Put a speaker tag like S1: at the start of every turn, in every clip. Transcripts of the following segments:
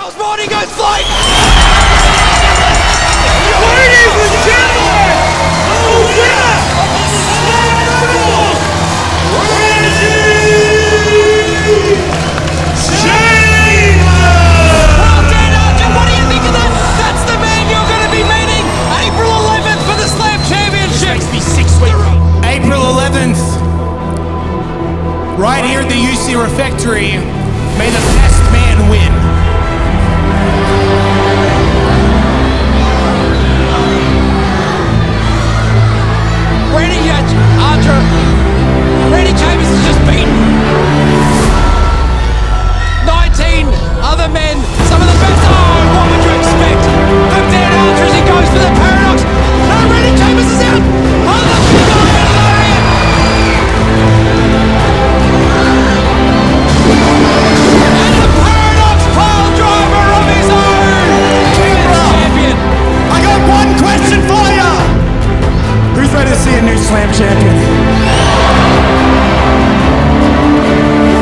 S1: Cosmo, and he goes flying!
S2: Ladies and gentlemen, the winner of the Slam Rumble,
S1: Well done, Archer, what do you think of that? That's the man you're going to be meeting April 11th for the Slam Championship!
S2: Makes me sick, sweet. April 11th, right here at the UC Refectory, may the best man win.
S1: Archer, Randy Chambers has just beaten 19 other men, some of the best. Oh, what would you expect from Dan Archer as he goes for the Paradox? No, Randy Chambers is out. Oh, look, he's going to Lariat. And the Paradox pile driver of his own. Champion.
S2: I got one question for you. Who's ready to see a new Slam champion?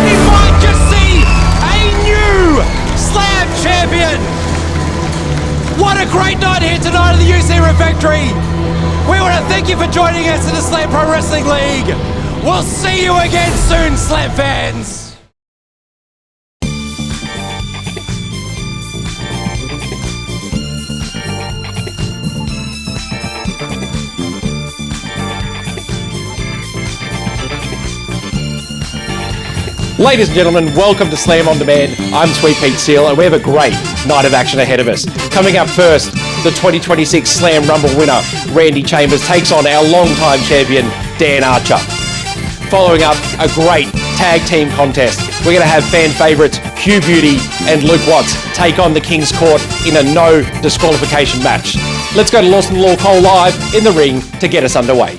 S1: We might just see a new Slam champion! What a great night here tonight at the UC Refectory! We want to thank you for joining us in the Slam Pro Wrestling League! We'll see you again soon, Slam fans!
S3: Ladies and gentlemen, welcome to Slam On Demand. I'm Sweet Pete Steele, and we have a great night of action ahead of us. Coming up first, the 2026 Slam Rumble winner, Randy Chambers, takes on our longtime champion, Dan Archer. Following up, a great tag team contest. We're going to have fan favourites Hugh Beauty and Luke Watts take on the King's Court in a no disqualification match. Let's go to Lawson Law Cole live in the ring to get us underway.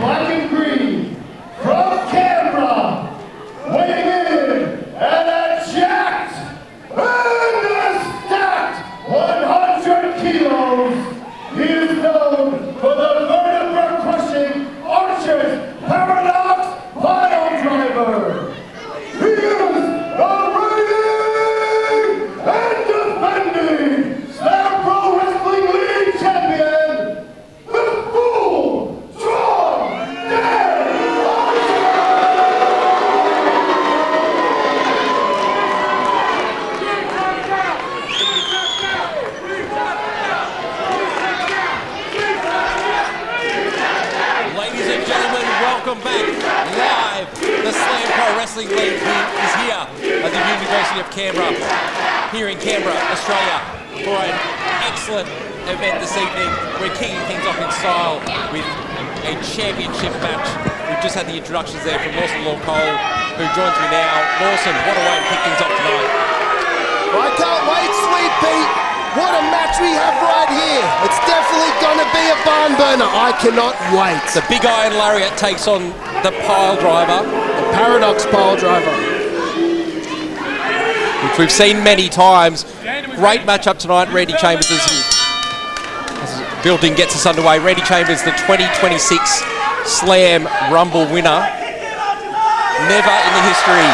S4: black and green, from Canberra, weighing in at a jacked and a stacked 100 kilos. He is known for the vertebra crushing Archer's Paradox pile driver. He is the reigning and defending Slam Pro Wrestling League champion, the Full Strong Dan
S1: Ladies and gentlemen, welcome back live. The Slam Pro Wrestling League is here at the University of Canberra, here in Canberra, Australia, for an excellent event this evening. We're kicking things off in style with a championship match. We've just had the introductions there from Lawson Cole, who joins me now. Lawson, what a way to kick things off tonight.
S5: I can't wait, Sweet Pete. What a match we have right here. It's definitely going to be a barn burner. I cannot wait.
S1: The Big Iron Lariat takes on the pile driver.
S5: The Paradox pile driver.
S1: Which we've seen many times. Great matchup tonight. Randy Chambers, as the building gets us underway. Randy Chambers, the 2026 Slam Rumble winner. Never in the history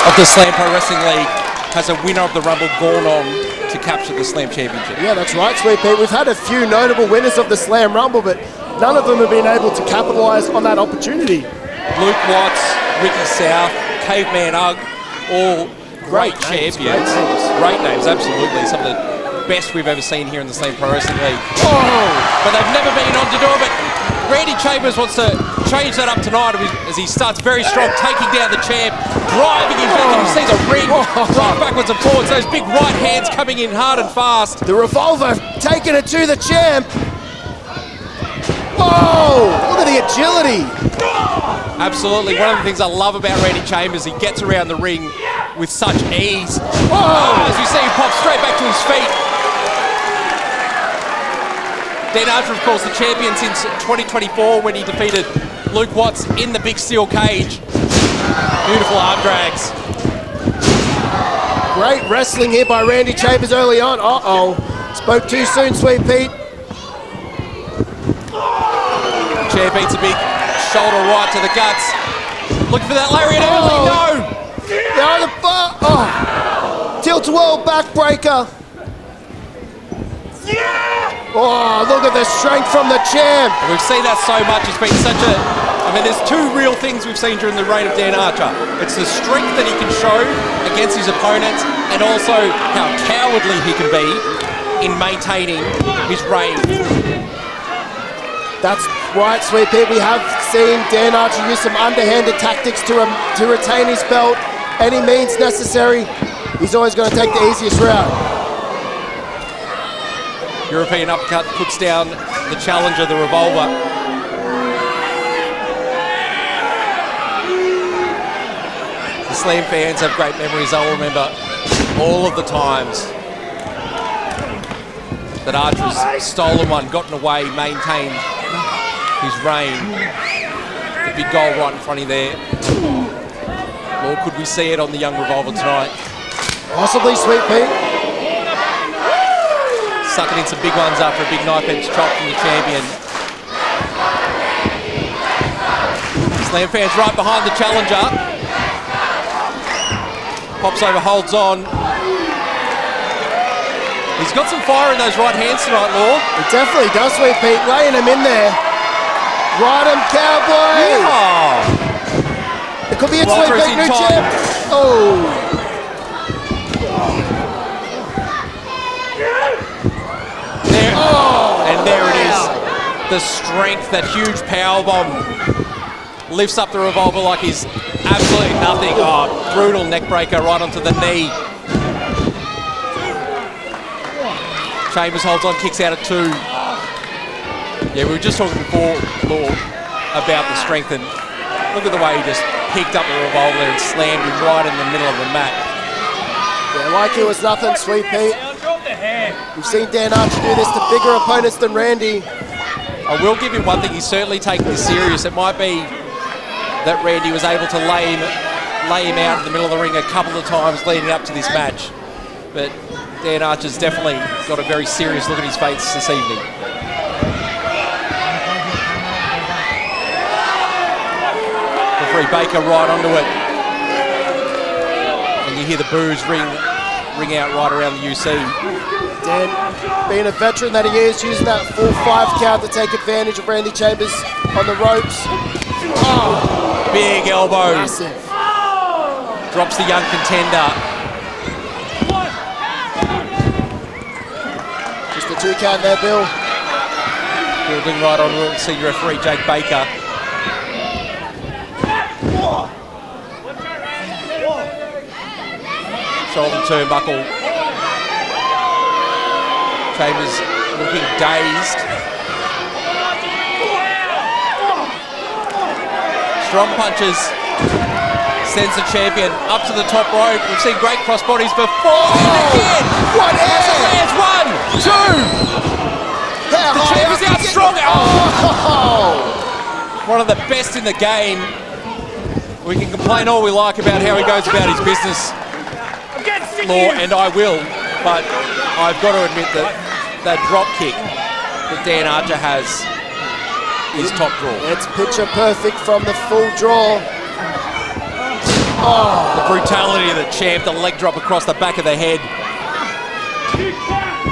S1: of the Slam Pro Wrestling League has a winner of the Rumble gone on to capture the Slam Championship.
S5: Yeah, that's right, Sweet Pete. We've had a few notable winners of the Slam Rumble, but none of them have been able to capitalise on that opportunity.
S1: Luke Watts, Ricky South, Caveman Ugg, all great champions. Great names, absolutely. Some of the best we've ever seen here in the Slam Pro Wrestling League. Oh, but they've never been on to do it. But Randy Chambers wants to change that up tonight as he starts very strong, taking down the champ, driving him back, and you see the ring drive backwards and forwards. Those big right hands coming in hard and fast.
S5: The revolver taking it to the champ. Whoa! Look at the agility.
S1: Absolutely. One of the things I love about Randy Chambers, he gets around the ring with such ease. Whoa! As you see him pop straight back to his feet. Dan Archer, of course, the champion since 2024 when he defeated Luke Watts in the big steel cage. Beautiful arm drags.
S5: Great wrestling here by Randy Chambers early on. Uh-oh. Spoke too soon, Sweet Pete.
S1: Champ eats a big shoulder right to the guts. Looking for that lariat early. No!
S5: Behind the bar. Oh. Tilt-a-whirl backbreaker. Oh, look at the strength from the champ.
S1: We've seen that so much. It's been such a... I mean, there's two real things we've seen during the reign of Dan Archer. It's the strength that he can show against his opponents and also how cowardly he can be in maintaining his reign.
S5: That's right, Sweet Pete. We have seen Dan Archer use some underhanded tactics to retain his belt. Any means necessary. He's always going to take the easiest route.
S1: European uppercut puts down the challenger, the revolver. The Slam fans have great memories. They'll remember all of the times that Archer's stolen one, gotten away, maintained his reign. The big goal right in front of you there. Or could we see it on the young revolver tonight?
S5: Possibly, Sweet Pete.
S1: Sucking in some big ones after a big knife edge chop from the champion. Slam fans right behind the challenger. Pops over, holds on. He's got some fire in those right hands tonight, Law.
S5: It definitely does, Sweet Pete. Laying him in there. Ride him, cowboy!
S1: Yeah.
S5: It could be a Sweet Pete, new champ. Oh!
S1: And there it is. The strength, that huge power bomb lifts up the revolver like he's absolutely nothing. Oh, brutal neck breaker right onto the knee. Chambers holds on, kicks out at 2. Yeah, we were just talking before, Law, about the strength, and look at the way he just picked up the revolver and slammed him right in the middle of the mat.
S5: Yeah, like it was nothing, Sweet Pete. We've seen Dan Archer do this to bigger opponents than Randy.
S3: I will give him one thing, he's certainly taking this serious. It might be that Randy was able to lay him out in the middle of the ring a couple of times leading up to this match. But Dan Archer's definitely got a very serious look at his face this evening. Referee Baker right onto it. And you hear the boos ring out right around the UC.
S5: Dan, being a veteran that he is, using that full 5 count to take advantage of Randy Chambers on the ropes.
S3: Oh, big elbow.
S5: Massive.
S3: Drops the young contender.
S5: Just a 2 count there, Bill.
S3: Building right on senior referee Jake Baker. Shoulder turnbuckle. Chambers looking dazed. Strong punches. Sends the champion up to the top rope. We've seen great crossbodies before. And again!
S5: What
S3: Lands 1, 2! The champion's out strong. Oh. One of the best in the game. We can complain all we like about how he goes about his business, Law, and I will, but I've got to admit that that drop kick that Dan Archer has is top draw.
S5: It's picture perfect from the full draw.
S3: Oh, the brutality of the champ, the leg drop across the back of the head.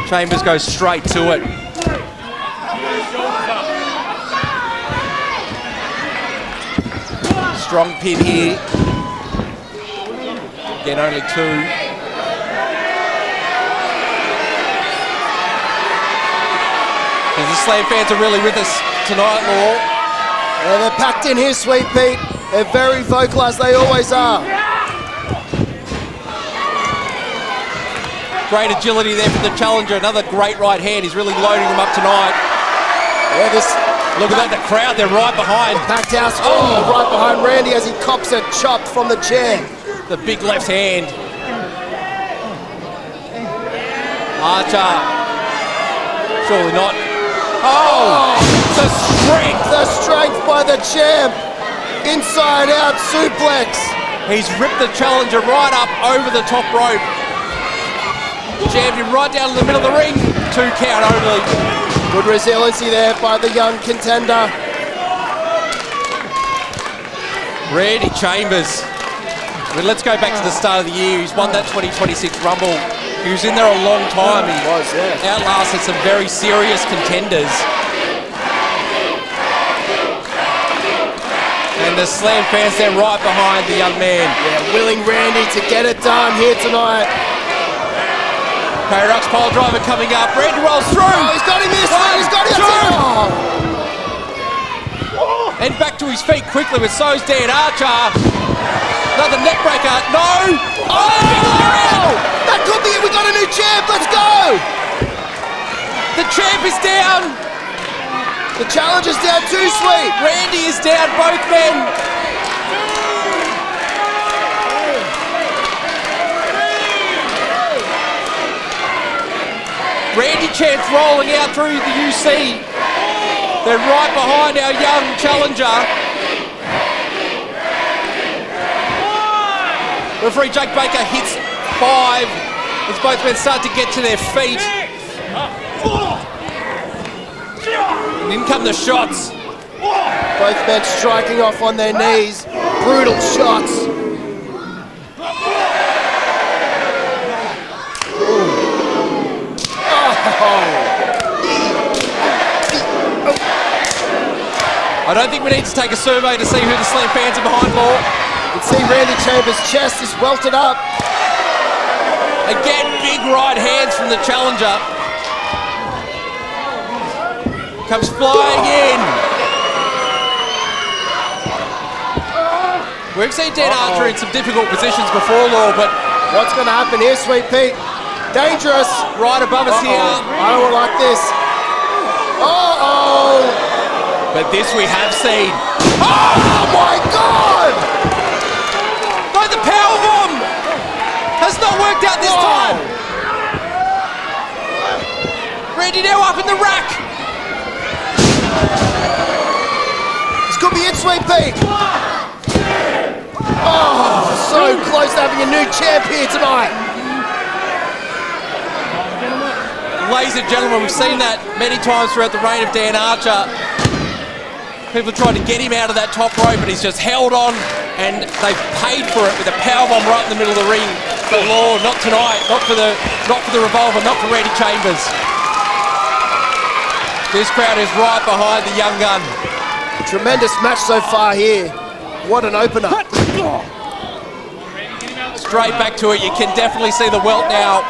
S3: Chambers goes straight to it. Strong pin here. Again, only 2. Because the Slam fans are really with us tonight, Law.
S5: Yeah, they're packed in here, Sweet Pete. They're very vocal, as they always are.
S3: Great agility there from the challenger. Another great right hand. He's really loading them up tonight.
S5: Yeah, this...
S3: Look at that, the crowd, they're right behind.
S5: Packed house, right behind Randy as he cops a chop from the chair.
S3: The big left hand. Archer. Surely not. Oh! The strength!
S5: The strength by the champ. Inside out suplex.
S3: He's ripped the challenger right up over the top rope. Jammed him right down in the middle of the ring. 2 count only.
S5: Good resiliency there by the young contender.
S3: Randy Chambers. I mean, let's go back to the start of the year. He's won that 2026 Rumble. He was in there a long time. He
S5: was, yeah.
S3: Outlasted some very serious contenders. And the Slam fans, they're right behind the young man.
S5: Yeah, willing Randy to get it done here tonight.
S3: Paradox pile driver coming up. Randy rolls through.
S5: Oh, he's got him this one. He's got him.
S3: And back to his feet quickly with so's Dan Archer. Another neck breaker. No.
S5: Oh! That could be it. We got a new champ. Let's go.
S3: The champ is down.
S5: The challenger's down too, Sweet.
S3: Randy is down. Both men. Randy Chance rolling out through the UC. They're right behind our young challenger. Referee Jake Baker hits 5 as both men start to get to their feet. And in come the shots.
S5: Both men striking off on their knees. Brutal shots.
S3: I don't think we need to take a survey to see who the Slam fans are behind for.
S5: You can see Randy Chambers' chest is welted up.
S3: Again, big right hands from the challenger. Comes flying in. We've seen Dan Archer in some difficult positions before, Law, but
S5: what's going to happen here, Sweet Pete? Dangerous.
S3: Right above us here.
S5: I don't like this. Uh-oh.
S3: But this we have seen.
S5: Oh my God!
S3: No, the powerbomb has not worked out this time. Randy now up in the rack.
S5: Sweet Pete. Oh, so close to having a new champ here tonight.
S1: Ladies and gentlemen, we've seen that many times throughout the reign of Dan Archer. People tried to get him out of that top rope, but he's just held on, and they've paid for it with a powerbomb right in the middle of the ring. But Lord, not tonight, not for the Revolver, not for Randy Chambers. This crowd is right behind the young gun.
S5: Tremendous match so far here. What an opener.
S1: Straight back to it. You can definitely see the welt now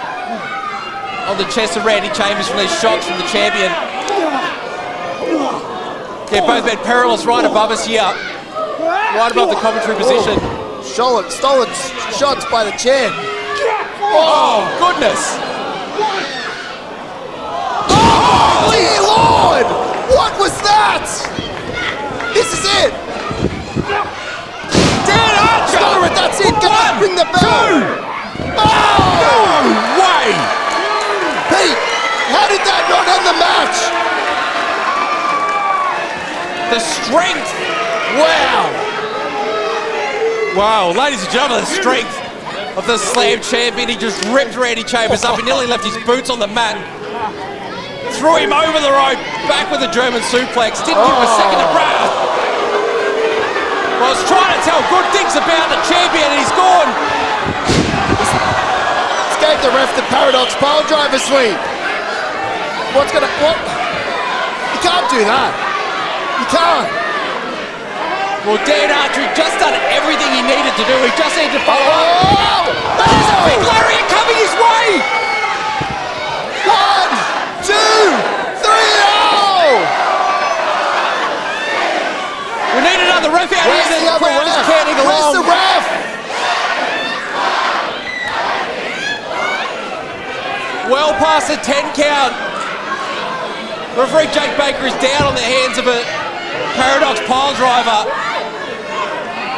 S1: on the chest of Randy Chambers from these shots from the champion. Yeah, both men perilous right above us here. Right above the commentary position.
S5: Stolen shots by the champ.
S1: Oh, goodness.
S5: Oh, dear Lord! What was that? This is it.
S1: Dan Archer!
S5: Stop it, that's it. Get up, ring the bell. Oh!
S1: No way!
S5: Pete, how did that not end the match?
S1: The strength.
S5: Wow.
S1: Wow, ladies and gentlemen, the strength of the Slam champion. He just ripped Randy Chambers up. He nearly left his boots on the mat. Threw him over the rope, back with a German suplex. Didn't give him a second to breath. Well, I was trying to tell good things about the champion, and he's gone.
S5: This gave the ref the Paradox pile driver sweep. What? You can't do that. You can't.
S1: Well, Dan Archer just done everything he needed to do. He just needed to follow up.
S5: There's
S1: a big lariat coming his way.
S5: 1, 2, 3, oh!
S1: We need another ref out
S5: Where's
S1: here.
S5: the other
S1: crowd is
S5: ref?
S1: canting
S5: Where's
S1: along.
S5: the ref?
S1: Well past the 10 count. Referee Jake Baker is down on the hands of a Paradox pile driver.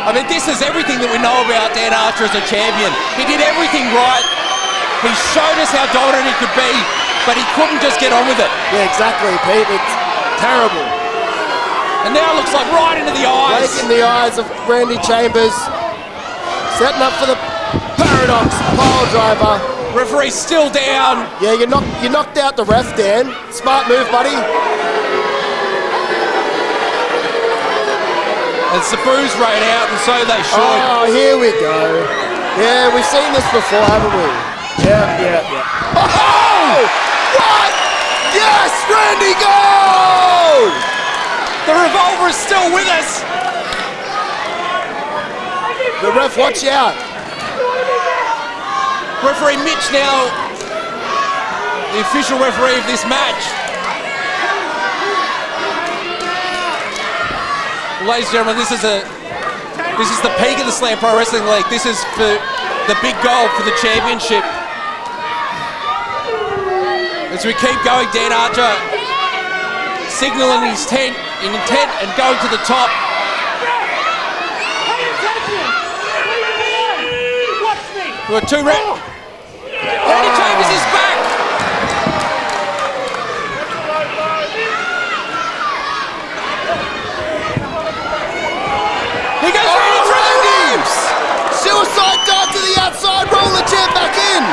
S1: I mean, this is everything that we know about Dan Archer as a champion. He did everything right. He showed us how dominant he could be, but he couldn't just get on with it.
S5: Yeah, exactly, Pete. It's terrible.
S1: And now it looks like right into the eyes.
S5: Right in the eyes of Randy Chambers. Setting up for the Paradox pile driver.
S1: Referee's still down.
S5: Yeah, you knocked out the ref, Dan. Smart move, buddy.
S1: And Sabu's rain out, and so they should.
S5: Oh, here we go. Yeah, we've seen this before, haven't we? Yeah. Oh! What? Yes, Randy, go!
S1: The Revolver is still with us.
S5: The ref, watch out.
S1: Referee Mitch now, the official referee of this match. Ladies and gentlemen, this is the peak of the Slam Pro Wrestling League. This is for the big goal for the championship. As we keep going, Dan Archer signaling his intent and going to the top. We've got two Randy Chambers is back. He goes right through the ropes.
S5: Suicide dive to the outside, roll the champ back in.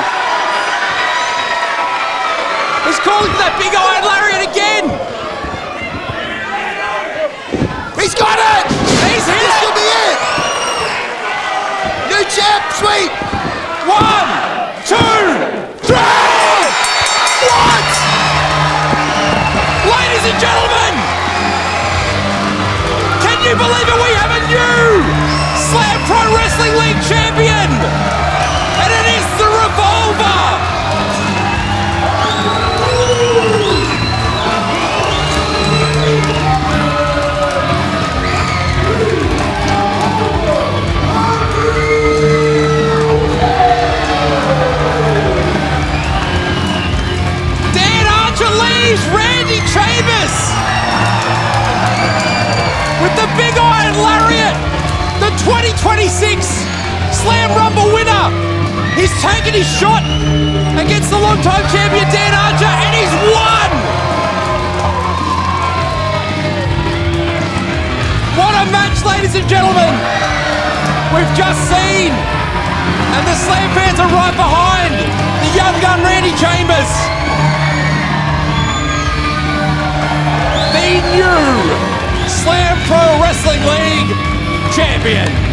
S1: He's calling for that big iron lariat again.
S5: He's got it.
S1: He's hit
S5: This
S1: it.
S5: could be it. New champ, sweet.
S1: 1, 2, 3.
S5: What?
S1: Ladies and gentlemen, can you believe it? We have a new Slam Pro Wrestling League champion, and it is the Revolver. Dan Archer leaves Randy Chambers with the big iron lariat, the 2026 Slam Rumble winner. He's taken his shot against the longtime champion Dan Archer, and he's won. What a match ladies and gentlemen, we've just seen, and the Slam fans are right behind, the young gun Randy Chambers. The new Slam Pro Wrestling League champion.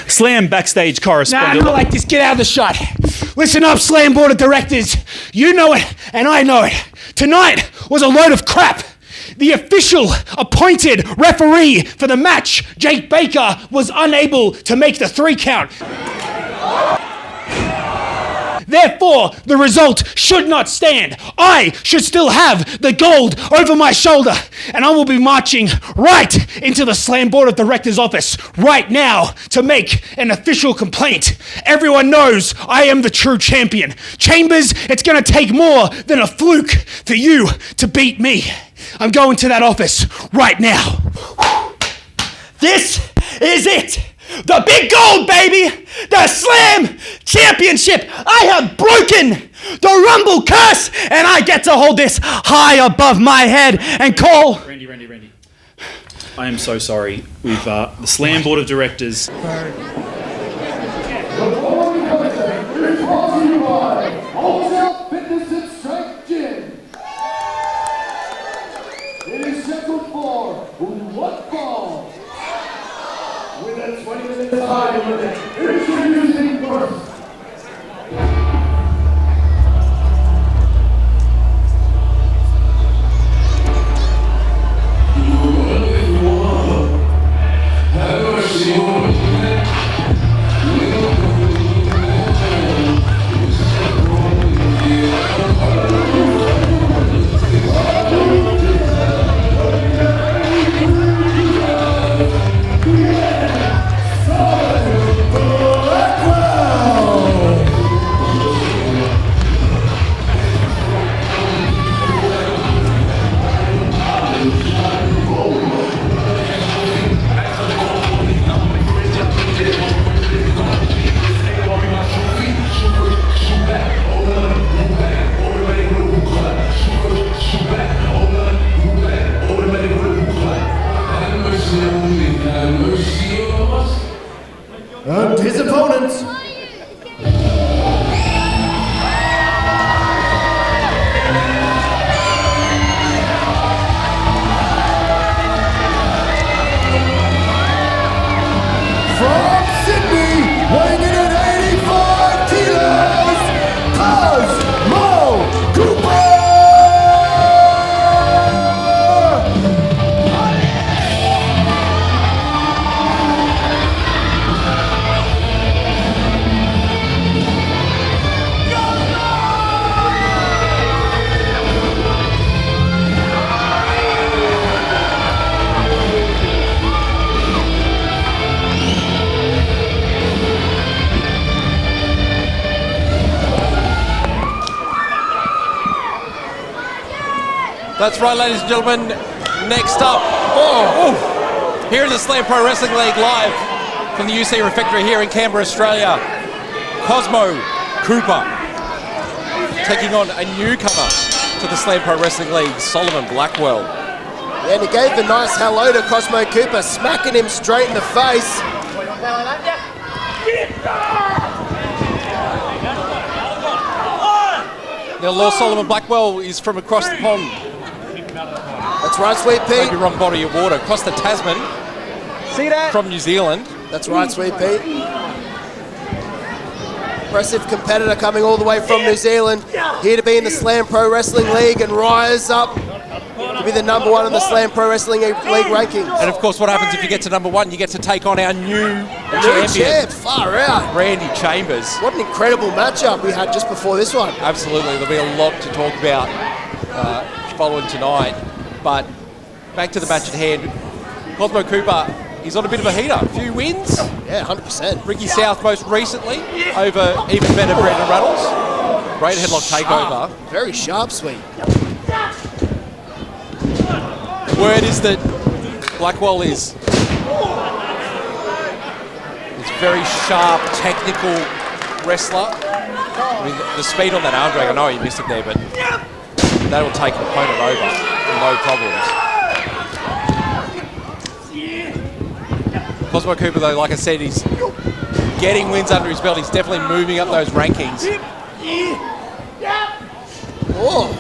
S2: Slam backstage correspondent.
S6: Nah, not like this. Get out of the shot. Listen up, Slam Board of Directors. You know it, and I know it. Tonight was a load of crap. The official appointed referee for the match, Jake Baker, was unable to make the 3 count. Therefore, the result should not stand. I should still have the gold over my shoulder, and I will be marching right into the Slam Board of Directors office right now to make an official complaint. Everyone knows I am the true champion. Chambers, it's going to take more than a fluke for you to beat me. I'm going to that office right now. This is it. The big gold, baby! The Slam Championship! I have broken the Rumble curse, and I get to hold this high above my head and call...
S2: Randy. I am so sorry. We've, the Slam Board of Directors...
S4: It is scheduled for what ball? With a 20-minute time limit, introducing first. And his opponents. From Sydney, weighing in at 85 kilos, Cosmo Cooper!
S1: That's right, ladies and gentlemen. Next up, here in the Slam Pro Wrestling League live from the UC Refectory here in Canberra, Australia, Cosmo Cooper taking on a newcomer to the Slam Pro Wrestling League, Solomun Blackwell.
S5: And he gave the nice hello to Cosmo Cooper, smacking him straight in the face.
S3: Now, Lord Solomon Blackwell is from across the pond.
S5: That's right, Sweet Pete.
S3: Maybe wrong body of water. Across the Tasman.
S1: See that?
S3: From New Zealand.
S5: That's right, Sweet Pete. Impressive competitor coming all the way from New Zealand. Here to be in the Slam Pro Wrestling League and rise up to be the number one in the Slam Pro Wrestling League rankings.
S3: And of course, what happens if you get to number one? You get to take on our new
S5: Champ,
S3: champion,
S5: far out.
S3: Randy Chambers.
S5: What an incredible matchup we had just before this one.
S3: Absolutely, there'll be a lot to talk about following tonight. But back to the match at hand. Cosmo Cooper, he's on a bit of a heater. A few wins.
S5: Yeah, 100%.
S3: Ricky South most recently over even better Brandon Rattles. Great headlock takeover.
S5: Very sharp, Sweet.
S3: Word is that Blackwell is a very sharp, technical wrestler. I mean, the speed on that arm drag, I know he missed it there, but that will take an opponent over, no problems. Cosmo Cooper, though, like I said, he's getting wins under his belt. He's definitely moving up those rankings.
S5: Oh,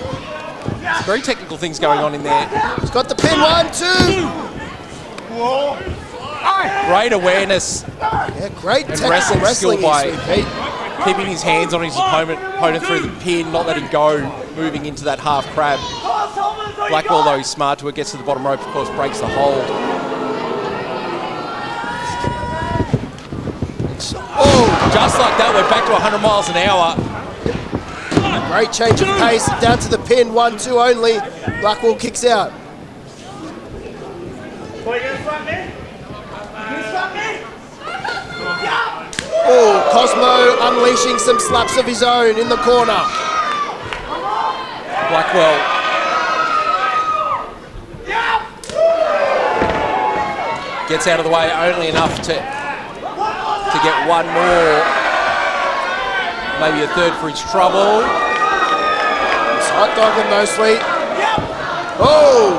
S3: Very technical things going on in there.
S5: he's got the pin, 1, 2.
S3: Great awareness,
S5: Yeah, great technical
S3: wrestling
S5: wrestling
S3: skill
S5: here, Sweet Pete.
S3: keeping his hands on his opponent through the pin, not letting go, moving into that half crab. Blackwell, though, he's smart to it, gets to the bottom rope, of course, breaks the hold. Oh, just like that, we're back to 100 miles an hour.
S5: Great change of pace, down to the pin, 1, 2 only. Blackwell kicks out. Oh, Cosmo unleashing some slaps of his own in the corner.
S3: Blackwell gets out of the way only enough to get one more, maybe a third for his trouble.
S5: He's hot dogging though, Sweet. Oh!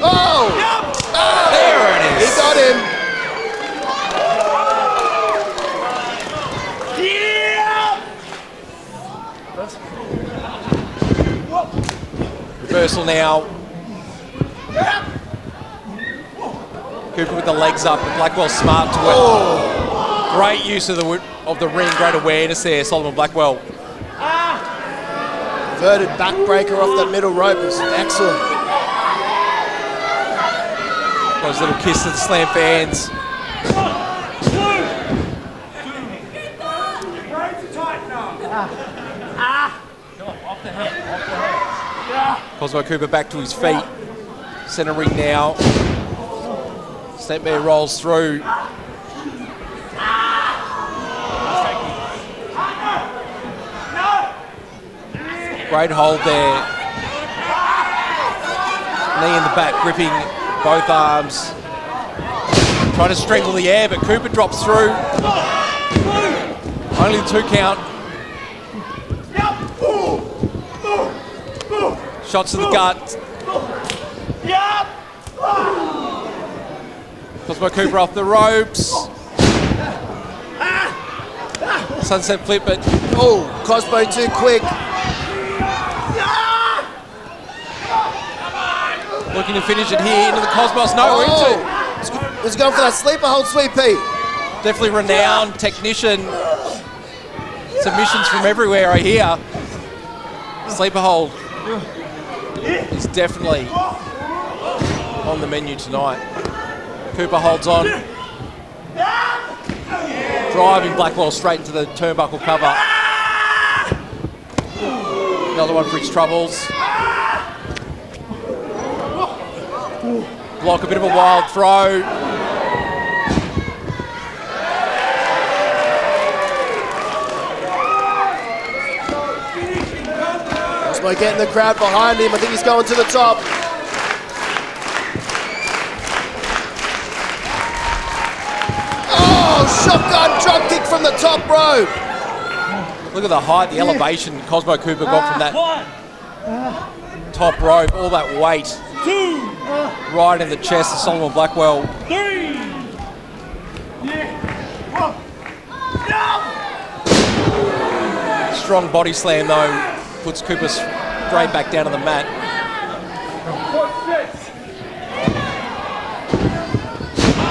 S5: Oh! Oh!
S3: There it is.
S5: He got him.
S3: Reversal now. Cooper with the legs up, but Blackwell smart to it. Great use of the ring, great awareness there, Solomon Blackwell.
S5: Inverted backbreaker off the middle rope is excellent.
S3: Those little kiss to the Slam fans. Cosmo Cooper back to his feet. Center ring now. Snapmare rolls through. Great hold there. Knee in the back, gripping both arms. Trying to strangle the air, but Cooper drops through. Only the 2 count. Shots to the gut. Cosmo Cooper off the ropes. Sunset flip, but
S5: Oh, Cosmo too quick.
S3: looking to finish it here into the Cosmos. No, into
S5: He's going for that sleeper hold, Sweet Pete.
S3: definitely renowned technician. Submissions from everywhere, I hear. Sleeper hold is definitely on the menu tonight. Cooper holds on. Driving Blackwell straight into the turnbuckle cover. Another one for his troubles. Block, a bit of a wild throw.
S5: Cosmo getting the crowd behind him. I think he's going to the top. Oh, shotgun drop kick from the top rope.
S3: Look at the height, the elevation Cosmo Cooper got from that top rope, all that weight. Right in the chest of Solomon Blackwell. strong body slam, though, puts Cooper straight back down to the mat.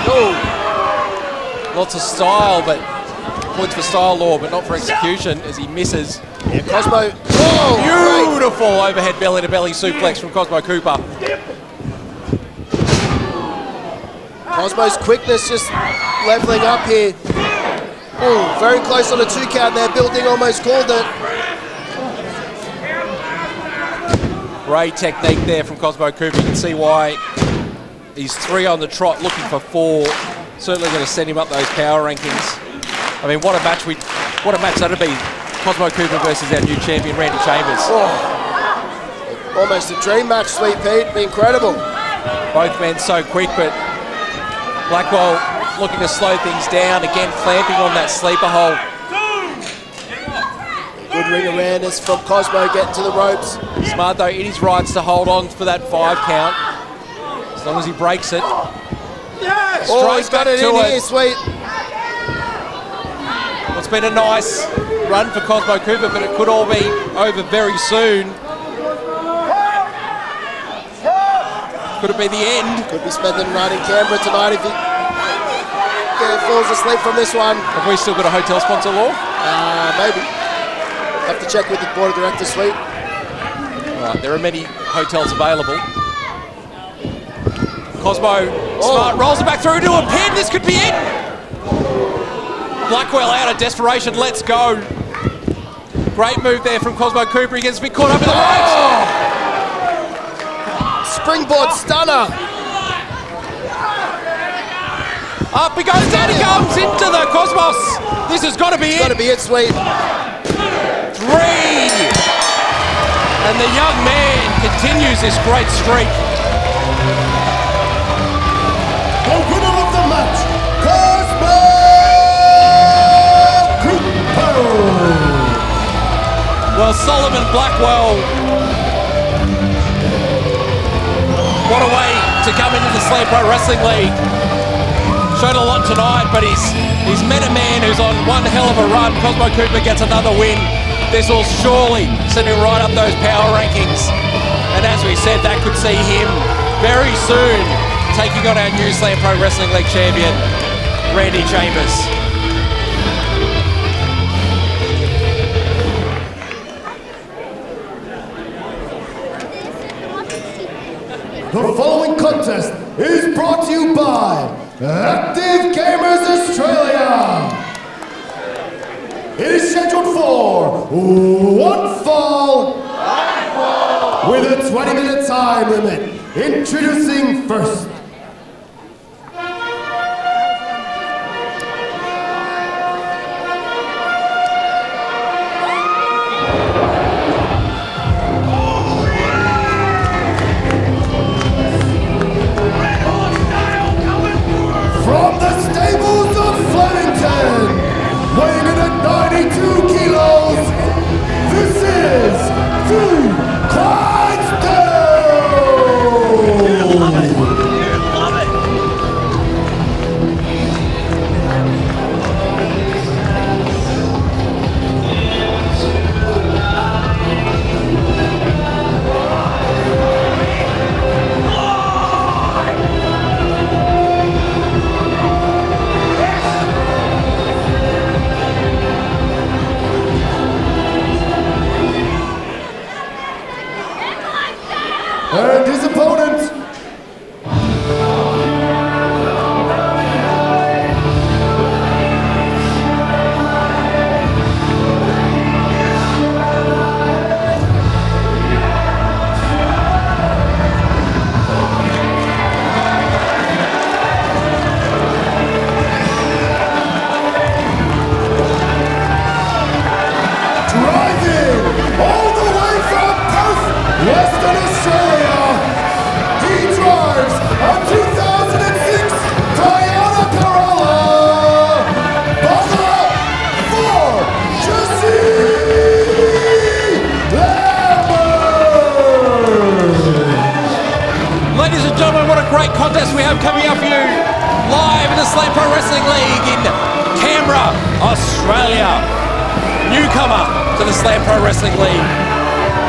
S3: Oh. Lots of style, but points for style law, but not for execution as he misses.
S5: Yeah, Cosmo. Oh,
S3: beautiful overhead belly-to-belly suplex from Cosmo Cooper.
S5: Cosmo's quickness just leveling up here. Oh, very close on a 2 count there. Building almost called it.
S3: Great technique there from Cosmo Cooper. You can see why he's 3 on the trot, looking for 4. Certainly going to send him up those power rankings. I mean, what a match that'd be. Cosmo Cooper versus our new champion, Randy Chambers.
S5: Oh, almost a dream match, Sweet Pete. Incredible.
S3: Both men so quick, but Blackwell looking to slow things down. Again, clamping on that sleeper hold.
S5: Good ring awareness from Cosmo getting to the ropes.
S3: Smart, though, in his rights to hold on for that 5 count. As long as he breaks it.
S5: Yes! Oh, he's got it in here, Sweet.
S3: It's been a nice run for Cosmo Cooper, but it could all be over very soon. Could it be the end?
S5: Could be spending the night in Canberra tonight if he falls asleep from this one.
S3: Have we still got a hotel sponsor, Law?
S5: Maybe. Have to check with the board of directors, Sweet.
S3: Right, there are many hotels available. Cosmo, Smart rolls it back through to a pin. This could be it. Blackwell out of desperation. Let's go. Great move there from Cosmo Cooper. He gets a bit caught up in the ropes.
S5: Springboard stunner.
S3: Up he goes. Down he comes into the Cosmos. This has got to be it.
S5: Got to be it, Sweet.
S3: 3. And the young man continues this great streak.
S4: The winner of the match, Cosmo Cooper.
S3: Well, Solomun Blackwell, what a way to come into the Slam Pro Wrestling League. Showed a lot tonight, but he's met a man who's on one hell of a run. Cosmo Cooper gets another win. This will surely send him right up those power rankings. And as we said, that could see him very soon taking on our new Slam Pro Wrestling League champion, Randy Chambers.
S4: The following contest is brought to you by Active Gamers Australia. It is scheduled for 1 fall with a 20-minute time limit. Introducing first. From the stables of Flemington, weighing in at 92 kilos, this is the Clydesdale! And his opponent, driving all the way from Perth, Western Australia. He drives a 2006 Toyota Corolla. Buckle up for Jesse Lambert.
S3: Ladies and gentlemen, what a great contest we have coming up for you live in the Slam Pro Wrestling League in Canberra, Australia.
S1: newcomer to the Slam Pro Wrestling League.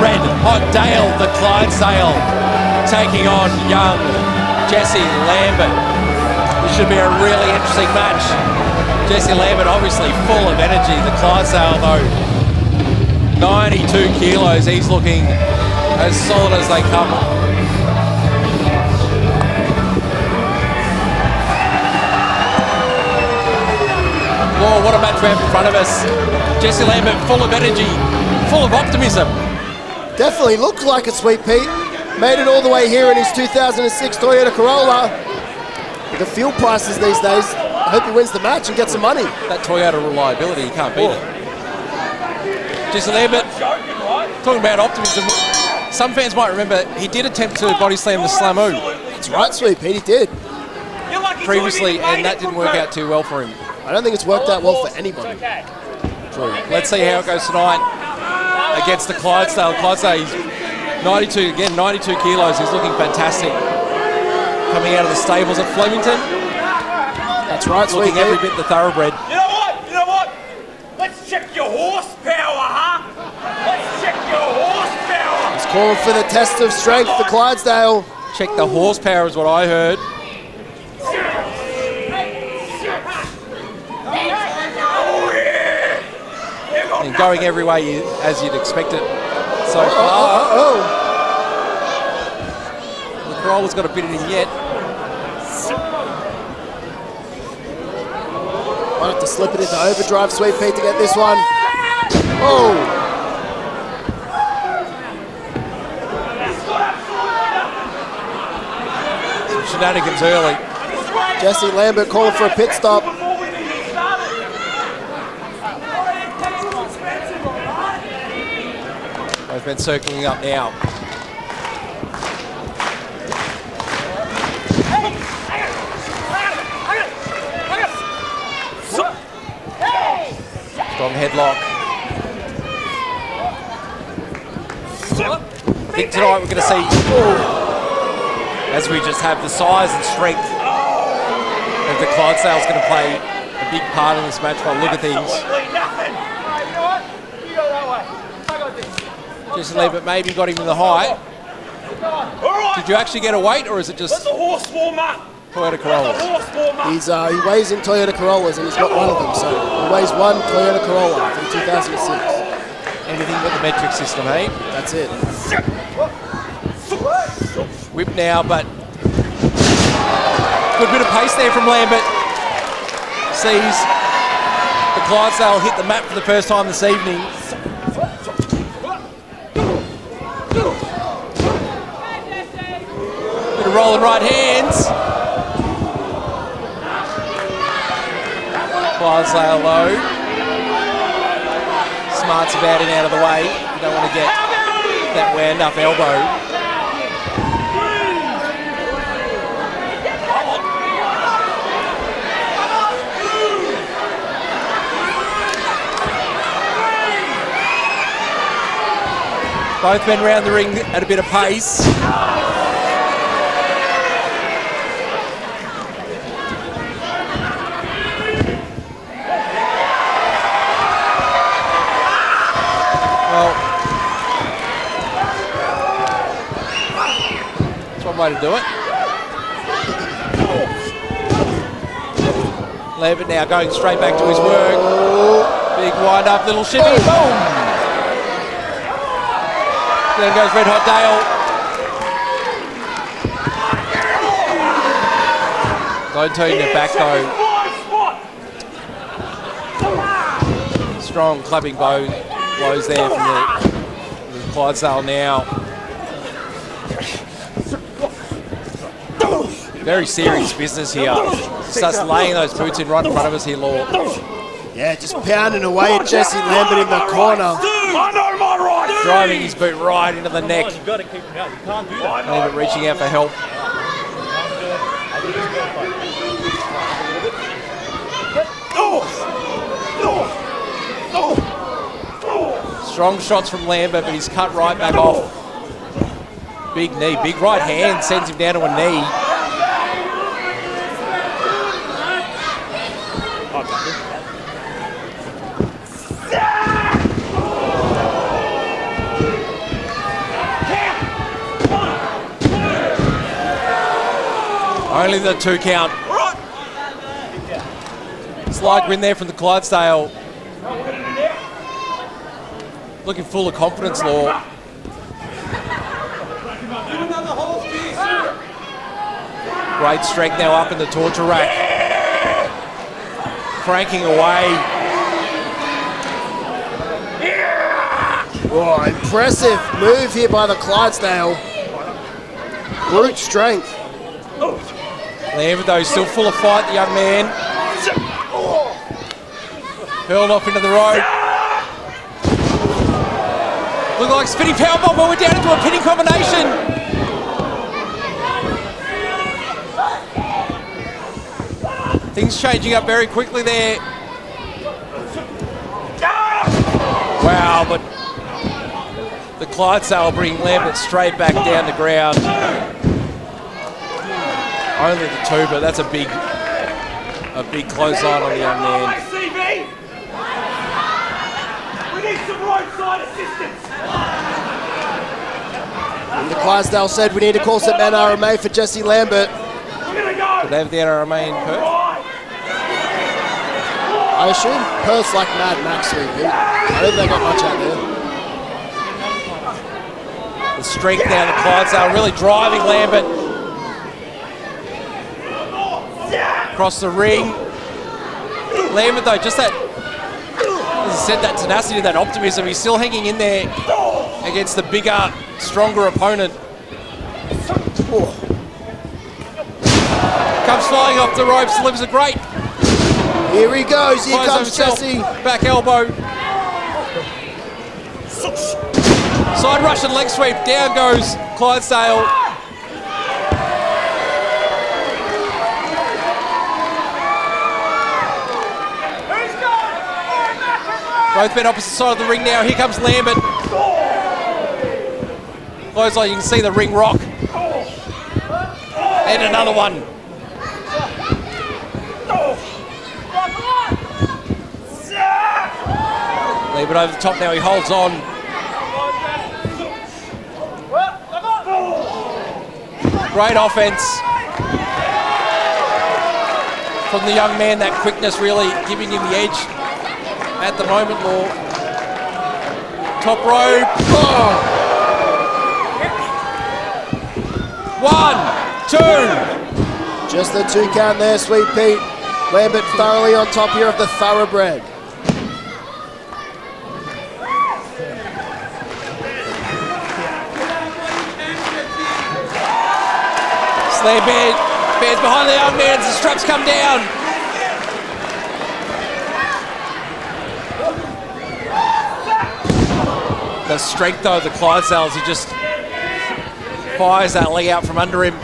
S1: Red Hot Dale, the Clydesdale, taking on young Jesse Lambert. This should be a really interesting match. Jesse Lambert obviously full of energy. The Clydesdale though, 92 kilos. He's looking as solid as they come. Whoa, what a match we have in front of us. Jesse Lambert full of energy, full of optimism.
S5: Definitely looked like it, Sweet Pete. Made it all the way here in his 2006 Toyota Corolla. With the fuel prices these days, I hope he wins the match and gets some money.
S1: That Toyota reliability, you can't beat it. Jesse Lambert, talking about optimism. Some fans might remember he did attempt to body slam the Slamu.
S5: That's right, Sweet Pete, he did.
S1: Previously, and that didn't work out too well for him.
S5: I don't think it's worked out well for anybody.
S1: True. Let's see how it goes tonight against the Clydesdale. Clydesdale, he's 92, again, 92 kilos. He's looking fantastic. Coming out of the stables at Flemington.
S5: That's right, Sweet
S1: Looking every bit the thoroughbred.
S2: You know what? You know what? Let's check your horsepower, huh? Let's check your horsepower.
S5: He's calling for the test of strength for Clydesdale.
S1: Check the horsepower is what I heard. And going every way as you'd expect it so far. The Corolla's got a bit in him yet.
S5: Might have to slip it into overdrive, Sweet Pete, to get this one. Oh!
S1: Some shenanigans early.
S5: Jesse Lambert calling for a pit stop.
S1: Both men circling up now. Strong headlock. I think tonight we're going to see, as we just have the size and strength of the Clydesdale's going to play a big part in this match by look at things. Jesse Lambert maybe got him in the height. Did you actually get a weight, or is it just Toyota Corollas?
S5: He weighs in Toyota Corollas, and he's got one of them. So he weighs one Toyota Corolla from 2006.
S1: Anything but the metric system, eh?
S5: That's it.
S1: Whip now, but good bit of pace there from Lambert. Sees the Clydesdale hit the mat for the first time this evening. Bit of rolling right hands. Clydesdale low. Smart's about it out of the way. You don't want to get that wound up elbow. Both men round the ring at a bit of pace. Well, that's one way to do it. Lambert now going straight back to his work. Big wind up, little shimmy, boom! Then goes Red Hot Dale. Don't turn your back though. Strong clubbing blows there from the Clydesdale now. Very serious business here. Starts laying those boots in right in front of us here, Law.
S5: Yeah, just pounding away at Jesse Lambert in the corner.
S1: Driving his boot right into the neck. Lambert reaching out for help. Strong shots from Lambert, but he's cut right back off. Big knee, big right hand sends him down to a knee.
S3: Only the 2 count. Slide win there from the Clydesdale. Looking full of confidence, Law. Great strength now up in the torture rack. Cranking away.
S5: Oh, impressive move here by the Clydesdale. Brute strength.
S3: Lambert, though, still full of fight, the young man. Hurled off into the road. Looked like spinning powerbomb, but we're down into a pinning combination. Things changing up very quickly there. Wow, but the Clydesdale bring Lambert straight back down the ground. Only the 2, but that's a big clothesline on the young man.
S2: We need some roadside assistance.
S5: And the Clydesdale said we need to call some NRMA for Jesse Lambert.
S2: We're gonna go.
S3: Do they have the NRMA in Perth?
S5: I assume Perth's like Mad Max sweeping. I don't think they got much out there.
S3: The strength down the Clydesdale, really driving Lambert. Across the ring. Lambert, though, just that, as I said, that tenacity, that optimism, he's still hanging in there against the bigger, stronger opponent. Comes flying off the ropes, delivers a great.
S5: Here he goes, here comes
S3: himself.
S5: Jesse.
S3: Back elbow. Side rush and leg sweep, down goes Clydesdale. Both men opposite side of the ring now. Here comes Lambert. Clothesline, you can see the ring rock. And another one. Lambert over the top now, he holds on. Great offense from the young man, that quickness really giving him the edge at the moment. Law. Top rope. Oh. 1, 2.
S5: Just the 2 count there, Sweet Pete. Lambert thoroughly on top here of the thoroughbred.
S3: Lambert bears behind the young man as the straps come down. The strength though of the Clydesdales, he just fires that leg out from under him.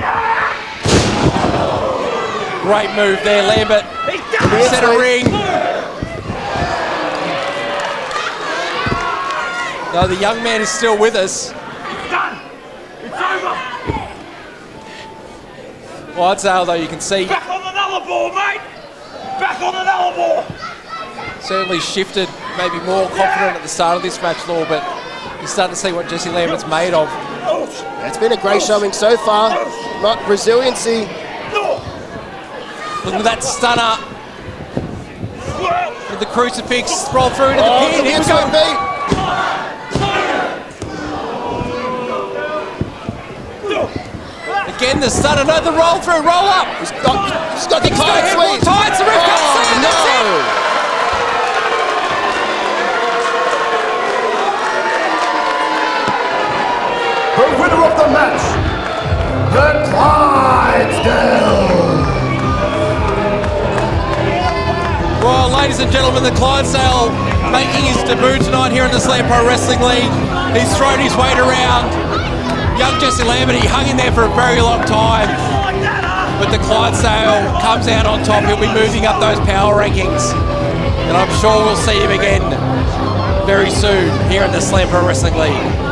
S3: Great move there, Lambert. Center ring. No, the young man is still with us.
S2: It's done. It's over.
S3: Clydesdale, though, you can see,
S2: Back on the nuller ball, mate. Back on the nuller ball.
S3: certainly shifted, maybe more confident at the start of this match, Law, but you're starting to see what Jesse Lambert's made of.
S5: It's been a great showing so far. Not resiliency.
S3: Look at that stunner. With the crucifix, roll through to the pin. Here we go. Again, the stunner, no, the roll through, roll up.
S5: He's got the tight sweep.
S3: Tights, the ref can't see it, that's it.
S4: The winner of the match, the Clydesdale.
S3: Well, ladies and gentlemen, the Clydesdale making his debut tonight here in the Slam Pro Wrestling League. He's thrown his weight around. Young Jesse Lambert, he hung in there for a very long time. But the Clydesdale comes out on top. He'll be moving up those power rankings. And I'm sure we'll see him again very soon here in the Slam Pro Wrestling League.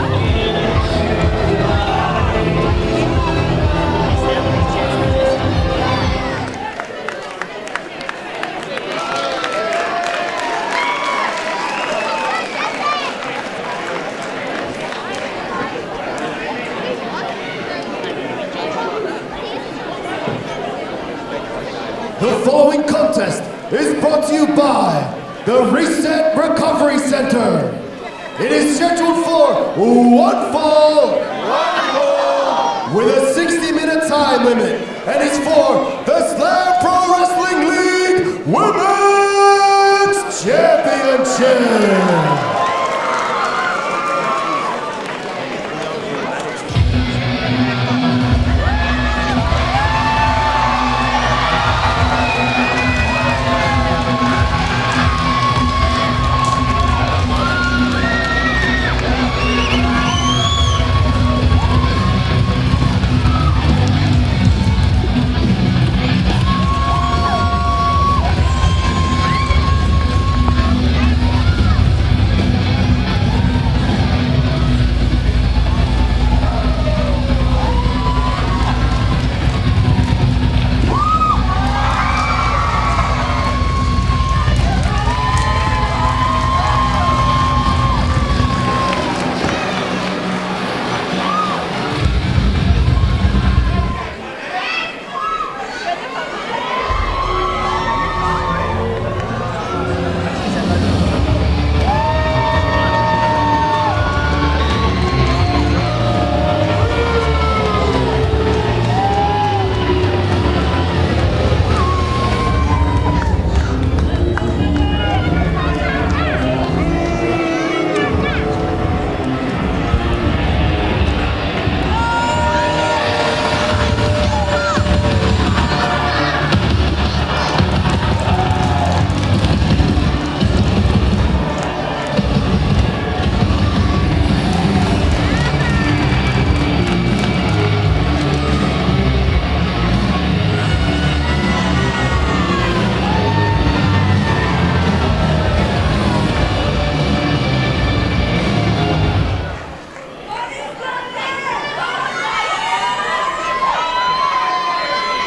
S4: following contest is brought to you by the Reset Recovery Center. It is scheduled for one fall with a 60-minute time limit, and it's for the Slam Pro Wrestling League Women's Championship.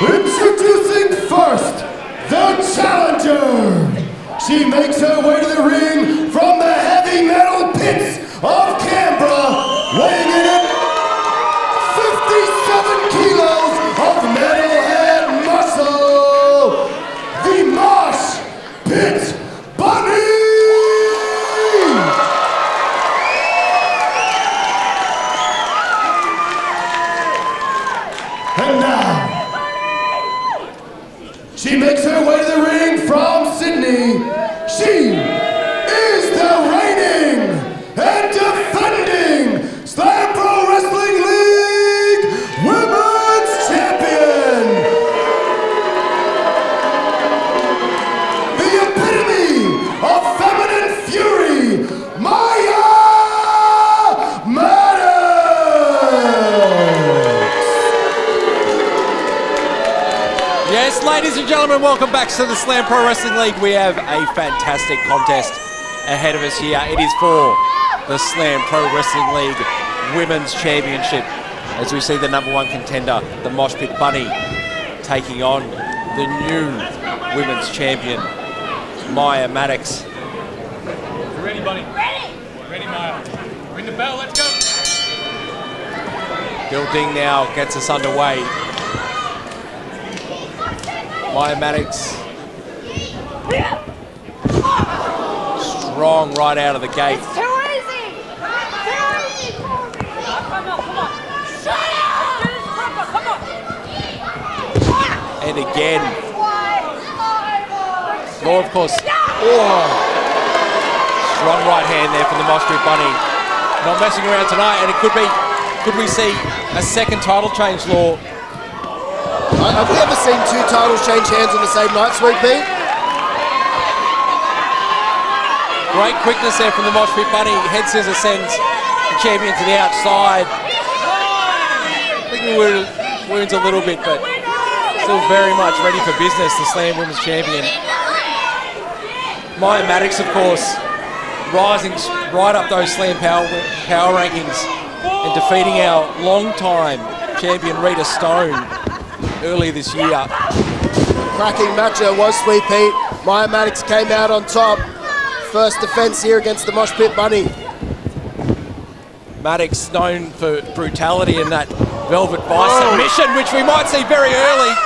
S4: Introducing first, the challenger. She makes her way to the ring from the heavy metal pits of Canberra, weighing in at 57 kilos of metalhead muscle, the Moshpit Bunny. And now, she makes her way to the ring from Sydney. She is the reigning and defending Slam Pro Wrestling League Women's Champion. The epitome of feminine fury, Maya Maddox.
S3: Yes, ladies and gentlemen, welcome back to the Slam Pro Wrestling League. We have a fantastic contest ahead of us here. It is for the Slam Pro Wrestling League Women's Championship, as we see the #1 contender, the Moshpit Bunny, taking on the new Women's Champion, Maya Maddox.
S2: You ready, Bunny? Ready, Maya. Ring the bell, let's go.
S3: Building now gets us underway. Maya Maddox, strong right out of the gate.
S7: It's too easy! Too easy for me! Come on! Shut up! Do this proper, come on!
S3: And again. Law, of course. Oh. Strong right hand there from the Moshpit Bunny. Not messing around tonight, and it could we see a second title change, Law?
S5: Have we ever seen two titles change hands on the same night, Sweet Pete?
S3: Great quickness there from the Moshpit Bunny. Head scissor sends the champion to the outside. I think we wounds a little bit, but still very much ready for business, the Slam Women's Champion. Maya Maddox, of course, rising right up those Slam power rankings and defeating our long-time champion Rita Stone earlier this year.
S5: Cracking match it was, Sweet Pete. Maya Maddox came out on top. First defense here against the Moshpit Bunny.
S3: Maddox known for brutality in that Velvet Vice submission, which we might see very early.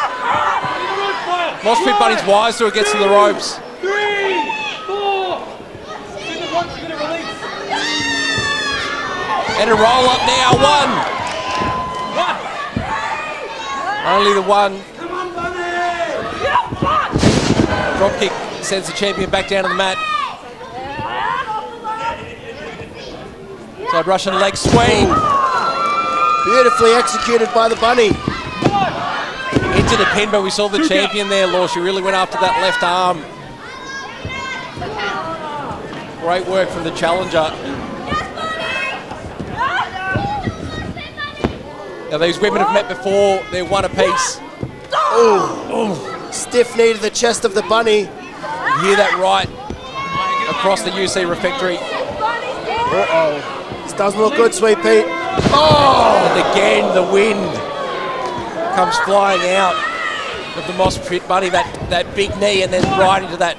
S3: Moshpit Bunny's wise till it gets to the ropes.
S2: 3, 4. Soon the one's going to release.
S3: And a roll up now. 1. Only the 1.
S2: Come on, Bunny.
S3: Drop kick sends the champion back down to the mat. Side Russian leg sweep.
S5: Beautifully executed by the bunny.
S3: Into the pin, but we saw the champion there, Law. She really went after that left arm. Great work from the challenger. Now these women have met before. They're one apiece.
S5: Oh, stiff knee to the chest of the bunny.
S3: You hear that right across the UC Refectory.
S5: Uh-oh. This doesn't look good, Sweet Pete.
S3: Oh! And again, the wind comes flying out of the Moshpit Bunny. That big knee, and then right into that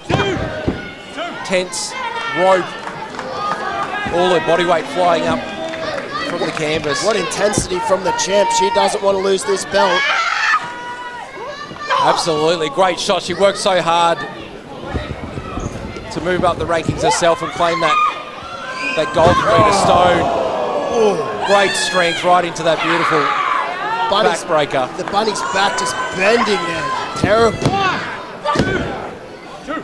S3: tense rope. All her body weight flying up from the canvas.
S5: What intensity from the champ. She doesn't want to lose this belt.
S3: Absolutely, great shot. She worked so hard to move up the rankings herself and claim that gold from Rita Stone. Great strength right into that beautiful backbreaker.
S5: The bunny's back just bending there. Terrible.
S2: 2.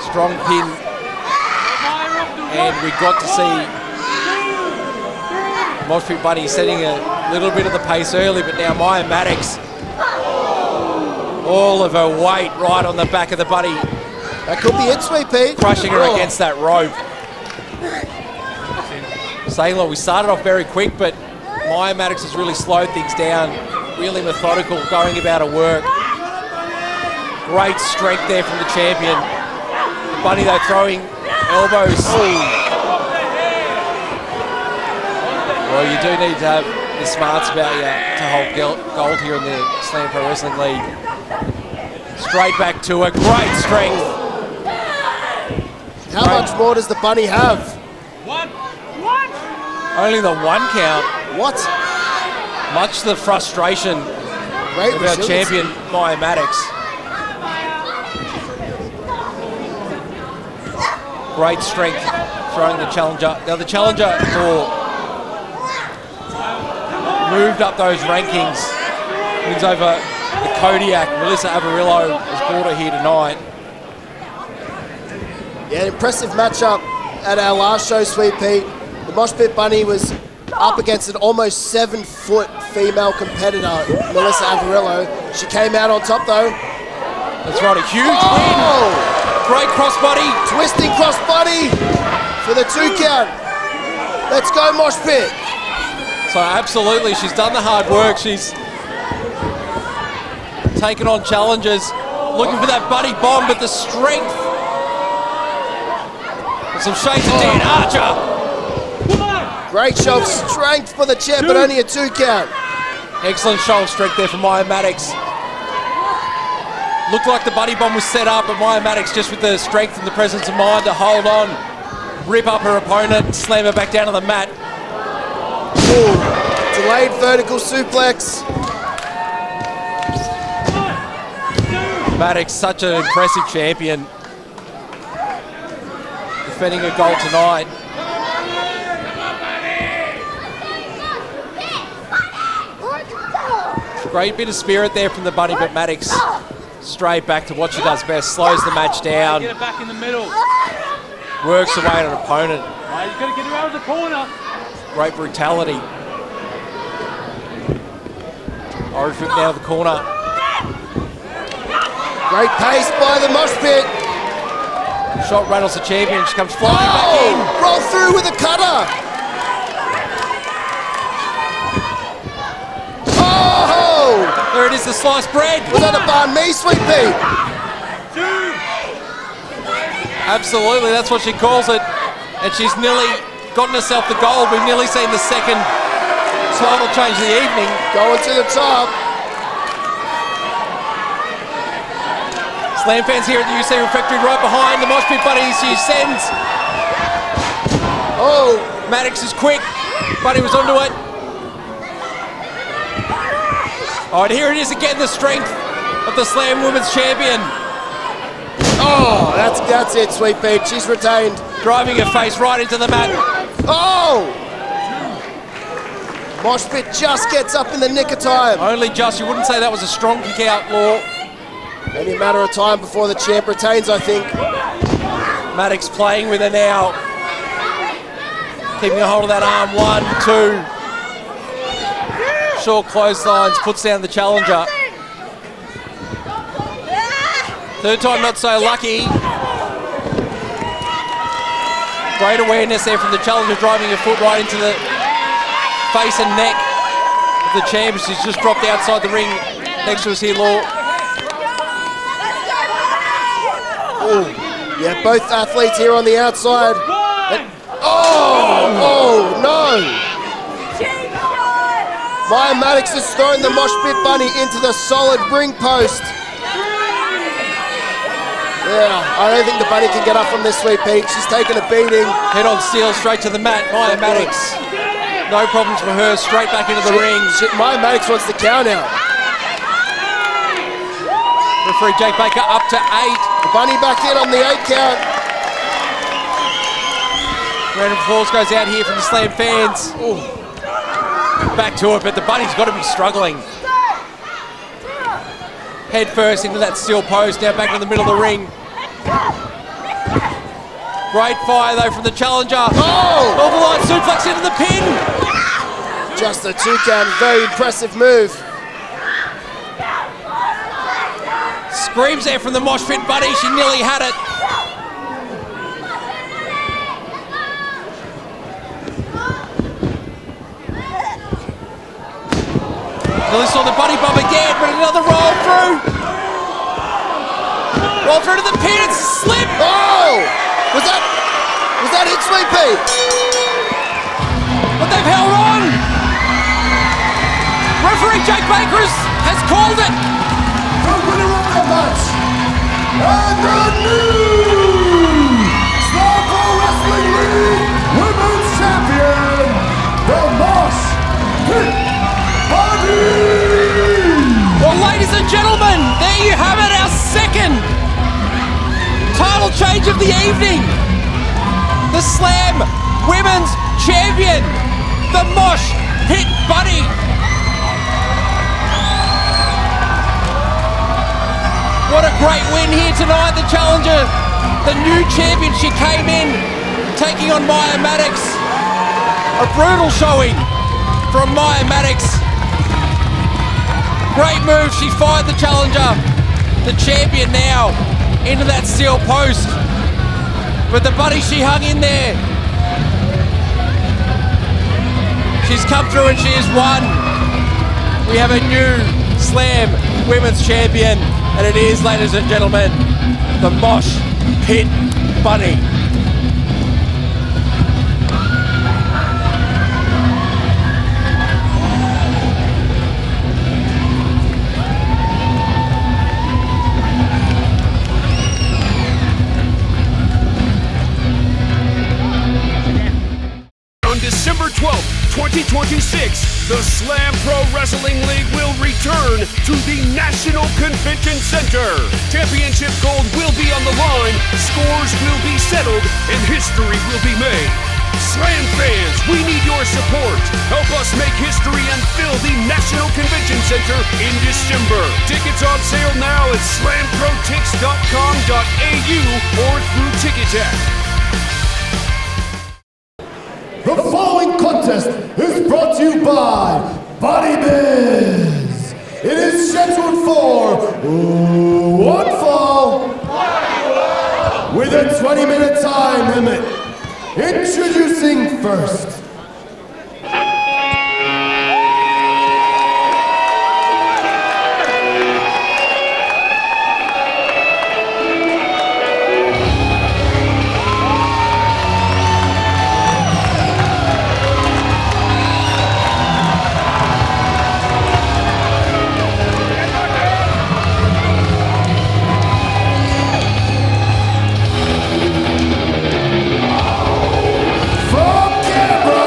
S3: Strong pin, and we got to see Moshpit Bunny setting a little bit of the pace early, but now Maya Maddox, all of her weight right on the back of the bunny,
S5: That could be it, Sweet Pete.
S3: crushing her against that rope. Saying, look, we started off very quick, but Maya Maddox has really slowed things down, really methodical, going about her work. Great strength there from the champion. The bunny, though, throwing elbows. Well, you do need to have the smarts about you to hold gold here in the Slam Pro Wrestling League. Straight back to her, great strength.
S5: How much more does the bunny have?
S2: 1.
S3: Only the 1 count.
S5: What?
S3: Much to the frustration
S5: Great
S3: of our
S5: resilience.
S3: champion, Maya Maddox. Great strength throwing the challenger. Now the challenger moved up those rankings. Wins over the Kodiak. Melissa Avarillo has brought her here tonight.
S5: Yeah, an impressive matchup at our last show, Sweet Pete. The Moshpit Bunny was up against an almost 7-foot female competitor, Melissa Avarillo. She came out on top though.
S3: That's right, a huge win. Great crossbody.
S5: Twisting crossbody for the 2 count. Let's go, Moshpit.
S3: So absolutely, she's done the hard work. She's taken on challenges, looking for that buddy bomb, but the strength. And some shades of Dan Archer.
S5: Great show of strength for the champ, but only a 2 count.
S3: Excellent show of strength there from Maya Maddox. Looked like the buddy bomb was set up, but Maya Maddox just with the strength and the presence of mind to hold on, rip up her opponent, slam her back down on the mat.
S5: Ooh, delayed vertical suplex.
S3: Maddox, such an impressive champion. Defending her gold tonight. Great bit of spirit there from the bunny, but Maddox straight back to what she does best. Slows the match down.
S2: Get it back in the middle.
S3: Works away at an opponent.
S2: Right, you've got to get her out of the corner.
S3: Great brutality. Orange whip now in the corner.
S5: Great pace by the Moshpit.
S3: Shot rattles the champion. She comes flying back in.
S5: Roll through with a cutter. Oh!
S3: There it is, the sliced bread.
S5: Was that a banh mi, Sweet Pea?
S3: Absolutely, that's what she calls it. And she's nearly gotten herself the gold. We've nearly seen the second title change of the evening.
S5: Going to the top.
S3: Slam fans here at the UC Refectory right behind the Moshpit Bunny. She sends.
S5: Oh,
S3: Maddox is quick. Bunny was onto it.
S1: Oh, and here it is again, the strength of the Slam Women's Champion.
S5: Oh, that's it, Sweet Pete. She's retained.
S1: Driving her face right into the mat.
S5: Oh! Moshpit just gets up in the nick of time.
S1: Only just. You wouldn't say that was a strong kick out, Law.
S5: Only a matter of time before the champ retains, I think.
S1: Maddox playing with her now. Keeping a hold of that arm. 1, 2. Short clotheslines, puts down the challenger. Third time not so lucky. Great awareness there from the challenger, driving her foot right into the face and neck of the champ. She's just dropped outside the ring next to us here, Law.
S5: Ooh. Yeah, both athletes here on the outside. Oh, no! Maya Maddox has thrown the Moshpit bunny into the solid ring post. Yeah, I don't think the bunny can get up from this, Sweet Pete. She's taken a beating.
S1: Head on Steele, straight to the mat. Maya Maddox. No problems for her, straight back into the ring.
S5: Maya Maddox wants the count out.
S1: Referee Jake Baker up to 8.
S5: The bunny back in on the 8 count.
S1: Round of applause goes out here from the Slam fans. Ooh. Back to it, but the bunny's got to be struggling. Head first into that steel post, now back in the middle of the ring. Great fire though from the challenger.
S5: Oh!
S1: Over the line, suplex into the pin.
S5: Just a 2 count, very impressive move.
S1: Screams there from the Moshpit bunny, she nearly had it. Nearly saw the bunny bump again, but another roll through. Roll through to the pin, it's a slip.
S5: Oh! Was that it, Sweet Pete?
S1: But they've held on. Referee Jake Baker has called it.
S4: The winner of the match, and the new Slam Pro Wrestling League Women's Champion, the Moshpit Bunny!
S1: Well, ladies and gentlemen, there you have it, our second title change of the evening. The Slam Women's Champion, the Moshpit Bunny. What a great win here tonight. The challenger, the new champion, she came in taking on Maya Maddox. A brutal showing from Maya Maddox. Great move, she fired the challenger, the champion now, into that steel post. But the bunny, she hung in there. She's come through and she has won. We have a new Slam Women's Champion, and it is, ladies and gentlemen, the Moshpit Bunny.
S8: December 12th, 2026, the Slam Pro Wrestling League will return to the National Convention Center. Championship gold will be on the line, scores will be settled, and history will be made. Slam fans, we need your support. Help us make history and fill the National Convention Center in December. Tickets on sale now at slamprotix.com.au or through Ticketek.
S4: The following contest is brought to you by Body Biz. It is scheduled for one fall with a 20-minute time limit. Introducing first, from Canberra,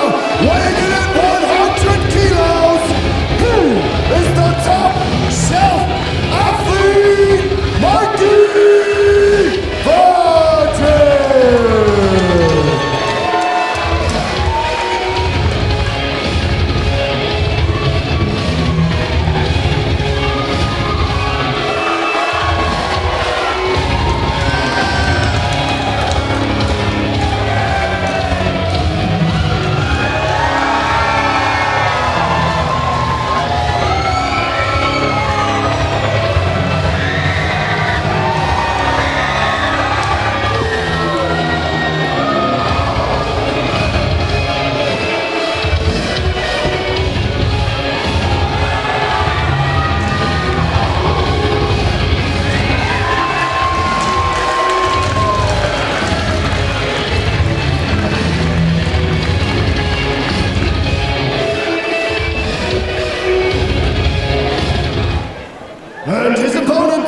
S4: And his opponent,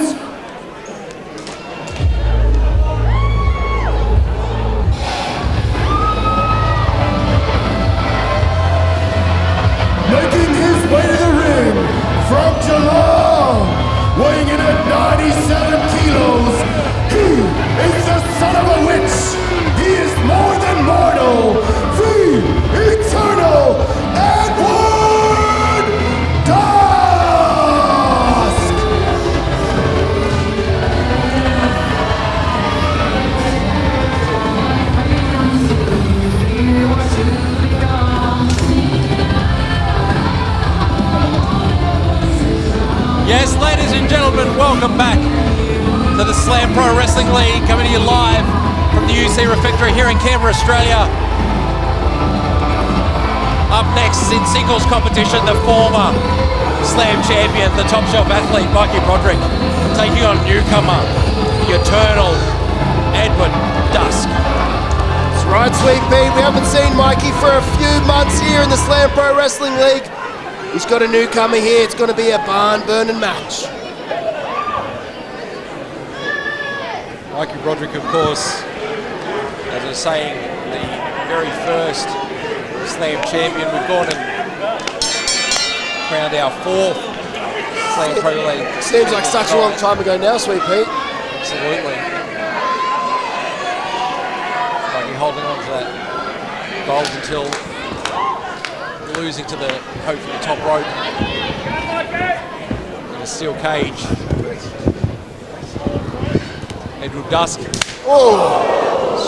S4: making his way to the ring from Geelong, weighing in at 97 kilos, he is the son of a witch. He is more than mortal. The eternal Edward Dusk.
S1: Yes, ladies and gentlemen, welcome back to the Slam Pro Wrestling League, coming to you live from the UC Refectory here in Canberra, Australia. Up next in singles competition, the former Slam champion, the top shelf athlete, Mikey Broderick, taking on newcomer, the eternal Edward Dusk.
S5: That's right, Sweet Pete. We haven't seen Mikey for a few months here in the Slam Pro Wrestling League. He's got a newcomer here. It's going to be a barn-burning match.
S1: Mikey Broderick, of course, as I was saying, the very first Slam champion. We've gone and crowned our fourth Slam Pro League.
S5: Seems like such a long time ago now, Sweet Pete.
S1: Absolutely. Mikey holding on to that gold until losing to the coach from the top rope in a steel cage. Edward Dusk.
S5: Oh!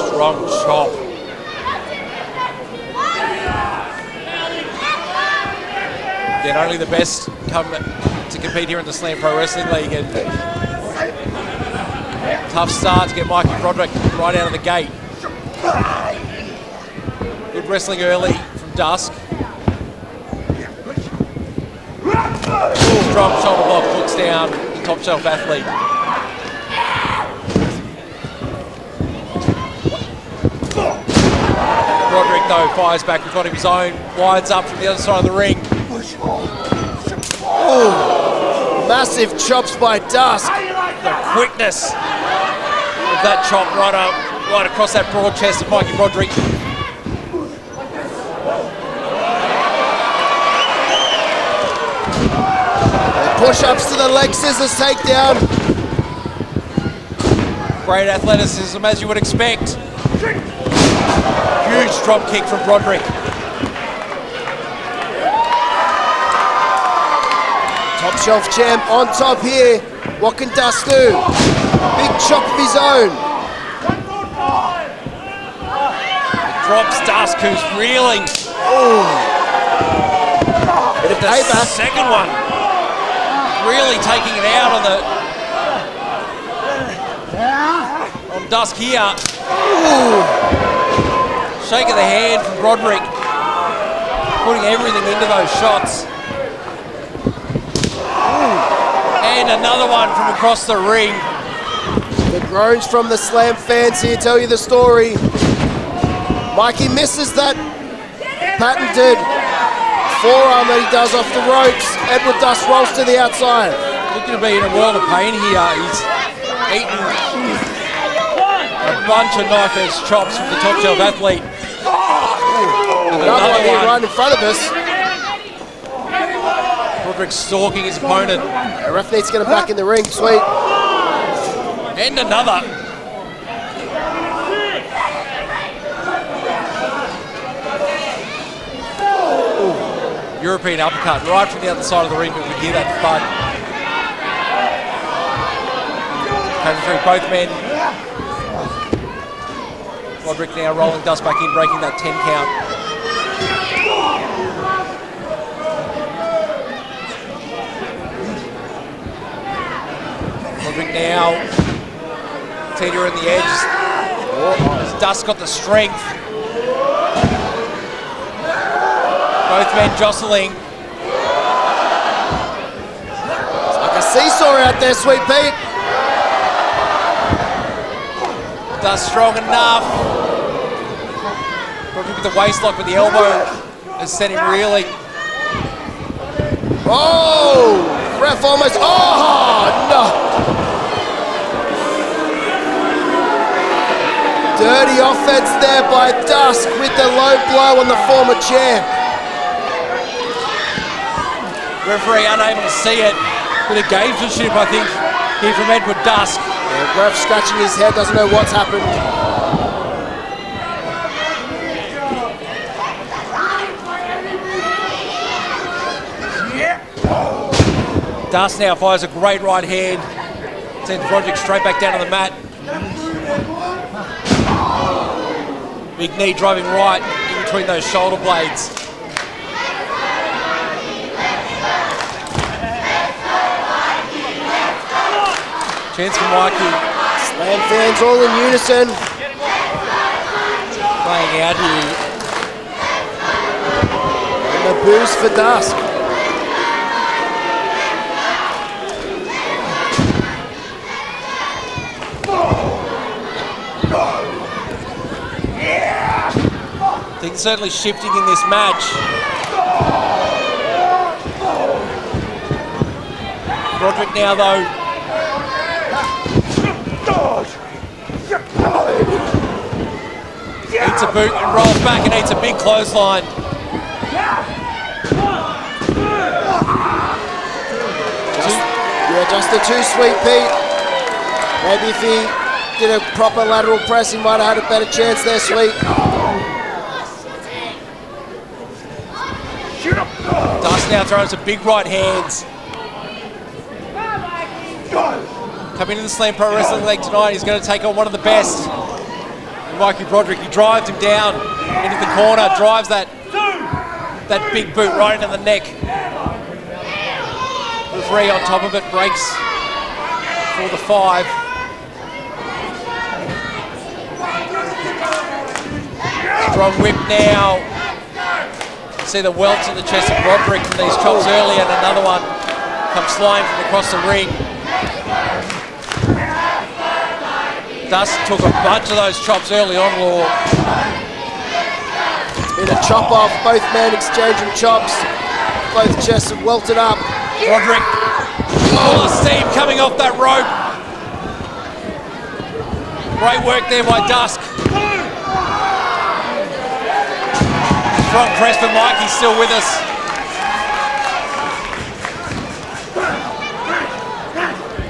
S1: Strong chop. Again, only the best come to compete here in the Slam Pro Wrestling League, and tough start to get Mikey Broderick right out of the gate. Good wrestling early from Dusk. Strong shoulder block, hooks down the top shelf athlete. Broderick, though, fires back in front of his own, winds up from the other side of the ring.
S5: Oh, massive chops by Dusk.
S1: The quickness of that chop right across that broad chest of Mikey Broderick.
S5: Push-ups to the leg scissors takedown.
S1: Great athleticism, as you would expect. Huge drop kick from Broderick.
S5: Top shelf champ on top here. What can Dusk do? Big chop of his own.
S1: It drops Dusk, who's reeling.
S5: Oh. Bit of
S1: The
S5: payback.
S1: second one. Really taking it out on Dusk here.
S5: Ooh.
S1: Shake of the hand from Broderick. Putting everything into those shots. And another one from across the ring.
S5: The groans from the Slam fans here tell you the story. Mikey misses that patented forearm that he does off the ropes. Edward Dusk rolls to the outside.
S1: Looking to be in a world of pain here. He's eaten a bunch of knife-edge chops from the top shelf athlete.
S5: Another one here right in front of us.
S1: Broderick stalking his opponent.
S5: The ref needs to get him back in the ring, Sweet.
S1: And another. European uppercut right from the other side of the ring, but we hear that thud. Coming through both men. Broderick now rolling Dusk back in, breaking that 10 count. Broderick now teetering the edge. As Dusk got the strength. Both men jostling.
S5: It's like a seesaw out there, Sweet Pete.
S1: Dusk strong enough. Broderick with the waist lock, but the elbow has sent him reeling.
S5: Oh, ref almost. Oh, Dirty offense there by Dusk with the low blow on the former champ.
S1: Referee unable to see it. Bit of gamesmanship, I think, here from Edward Dusk.
S5: Yeah, ref scratching his head, doesn't know what's happened.
S1: Dusk now fires a great right hand. Sends Broderick straight back down to the mat. Big knee driving right in between those shoulder blades. Chance for Mikey.
S5: Slam fans all in unison.
S1: Playing out here.
S5: And the boost for Dusk.
S1: Things certainly shifting in this match. Broderick now though. Eats a boot and rolls back and eats a big clothesline.
S5: Just the two, Sweet Pete. Maybe if he did a proper lateral press, he might have had a better chance there, Sweet.
S1: Dusk now throwing some big right hands. Coming into the Slam Pro Wrestling League tonight, he's going to take on one of the best. Mikey Broderick, he drives him down into the corner, drives that big boot right into the neck. Referee on top of it, breaks for the 5. Strong whip now. See the welts on the chest of Broderick from these chops early, and another one comes flying from across the ring. Dusk took a bunch of those chops early on, Law.
S5: In a chop off, both men exchanging chops. Both chests have welted up.
S1: Broderick, full of steam coming off that rope. Great work there by Dusk. Strong press for Mikey, still with us.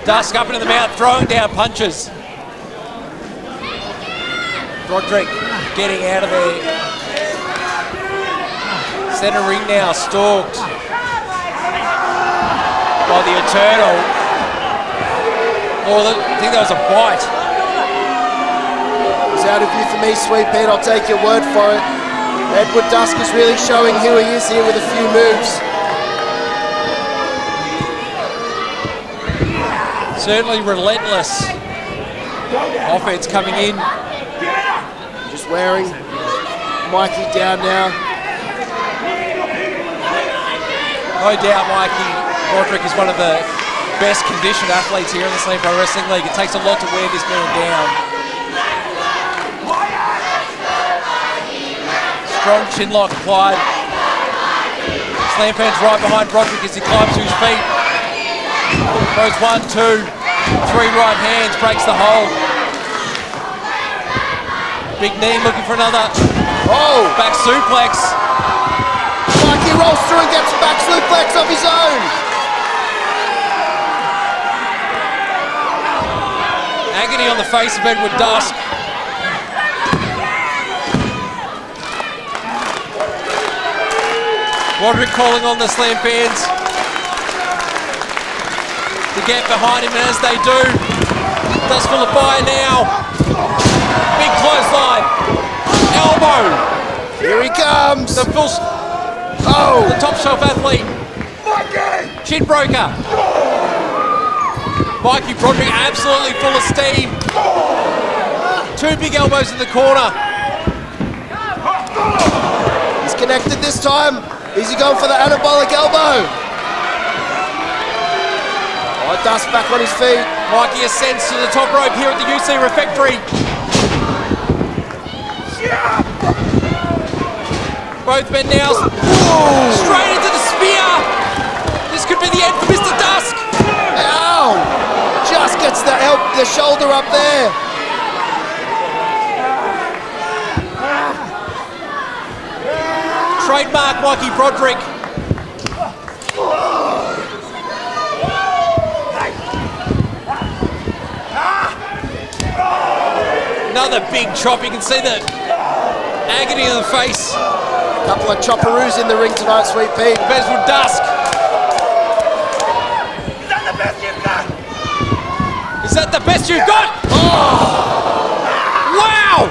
S1: Dusk up into the mouth, throwing down punches. Broderick getting out of there. Center ring now, stalked by the Eternal. Oh, I think that was a bite.
S5: It's out of view for me, Sweet Pete. I'll take your word for it. Edward Dusk is really showing who he is here with a few moves.
S1: Certainly relentless offense coming in.
S5: Just wearing Mikey down now.
S1: No doubt Mikey Broderick is one of the best conditioned athletes here in the Slam Pro Wrestling League. It takes a lot to wear this man down. Strong chin lock applied. Slam fans right behind Broderick as he climbs to his feet. Throws 1, 2, 3 right hands, breaks the hold. Big knee looking for another.
S5: Oh!
S1: Back suplex.
S5: Mikey rolls through and gets a back suplex of his own.
S1: Agony on the face of Edward Dusk. Broderick calling on the Slam fans to get behind him, and as they do, Dusk full of fire now. Big clothesline. Elbow.
S5: Here he comes.
S1: The full.
S5: Oh!
S1: The top shelf athlete. Chin broker. Mikey Broderick absolutely full of steam. 2 big elbows in the corner.
S5: He's connected this time. Is he going for the anabolic elbow? Oh, Dusk back on his feet.
S1: Mikey ascends to the top rope here at the UC Refectory. Both men now straight into the spear. This could be the end for Mr. Dusk.
S5: Ow! Just gets the shoulder up there.
S1: Mikey Broderick. Another big chop. You can see the agony on the face.
S5: A couple of chopperoos in the ring tonight, Sweet Pete.
S1: Best with Dusk.
S2: Is that the best you've got?
S1: Is that the best you've got? Oh! Wow!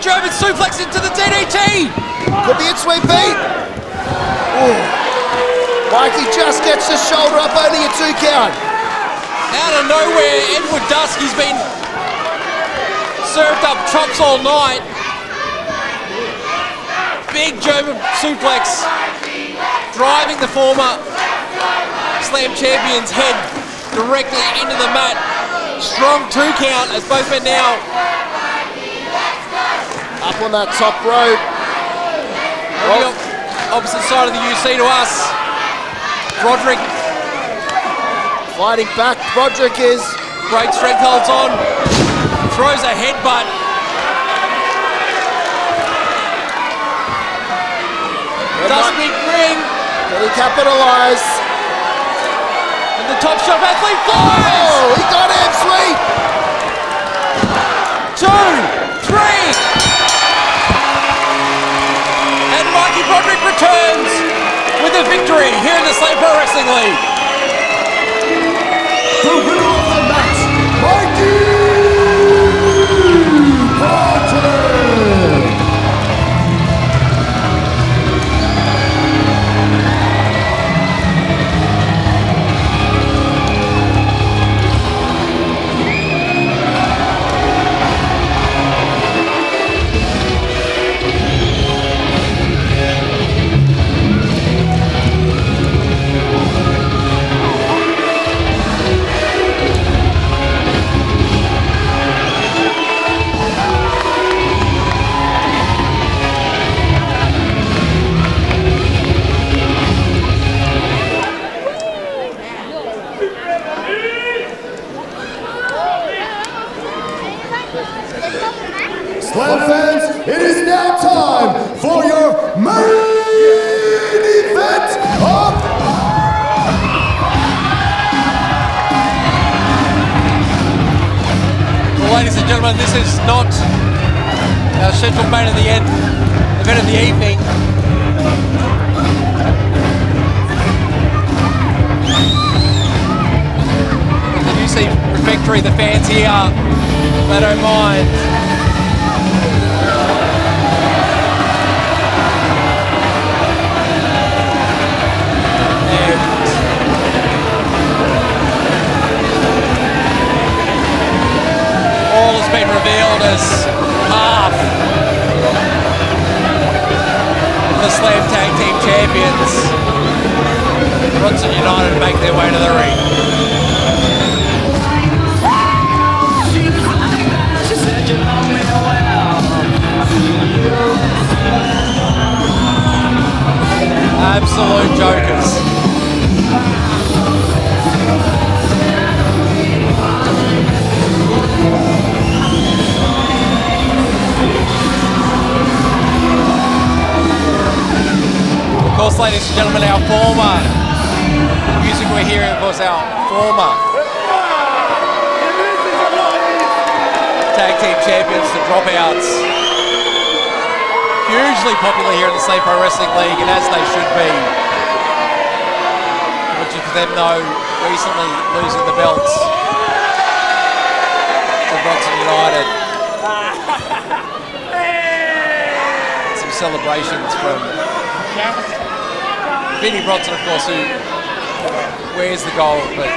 S1: German suplex into the DDT.
S5: Could be it, Sweet Pete. Ooh. Mikey just gets the shoulder up, only a 2 count.
S1: Out of nowhere, Edward Dusk, he's been served up chops all night. Big German suplex, driving the former Slam champion's head directly into the mat. Strong 2 count as both men now
S5: up on that top rope.
S1: On the opposite side of the UC to us. Broderick
S5: Fighting back, Broderick is.
S1: Great strength holds on. Throws a headbutt. Dusk big ring.
S5: Can he capitalise?
S1: And the top shot athlete flies!
S5: Oh, he got him, Sweet!
S1: 2, 3! And Mikey Broderick returns with a victory here in the Slam Pro Wrestling League.
S4: The winner of the match, Mikey Broderick! Slam fans, it is now time for your main event of...
S1: Well, ladies and gentlemen, this is not our scheduled main of the event of the evening. The UC Refectory, the fans here, they don't mind. All has been revealed as half of the Slam Tag Team Champions. Bronson United make their way to the ring. Absolute jokers. Of course, ladies and gentlemen, our former music we're hearing, of course, our former tag team champions, the Dropouts. Hugely popular here in the Slam Pro Wrestling League, and as they should be. Which for them, though, recently losing the belts to Bronson United. Some celebrations from Vinnie Bronson, of course, who wears the gold, but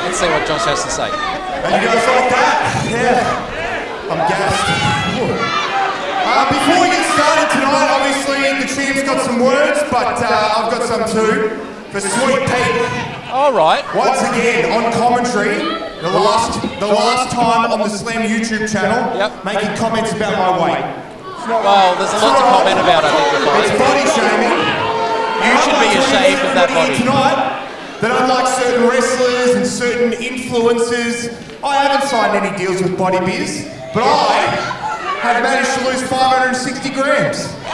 S1: let's see what Josh has to say.
S4: And you guys like that? Yeah. I'm gassed. Before we get started tonight, obviously the champ's got some words, but I've got some too. For Sweet Pete.
S1: All right.
S4: Once again, on commentary, the last time on the Slam YouTube channel, making comments about my weight.
S1: Well, there's a lot to comment about, I think.
S4: It's body shaming.
S1: You should be ashamed of that body.
S4: Tonight, that unlike certain wrestlers and certain influencers, I haven't signed any deals with Body Biz, but I have managed to lose 560 grams.
S1: Well,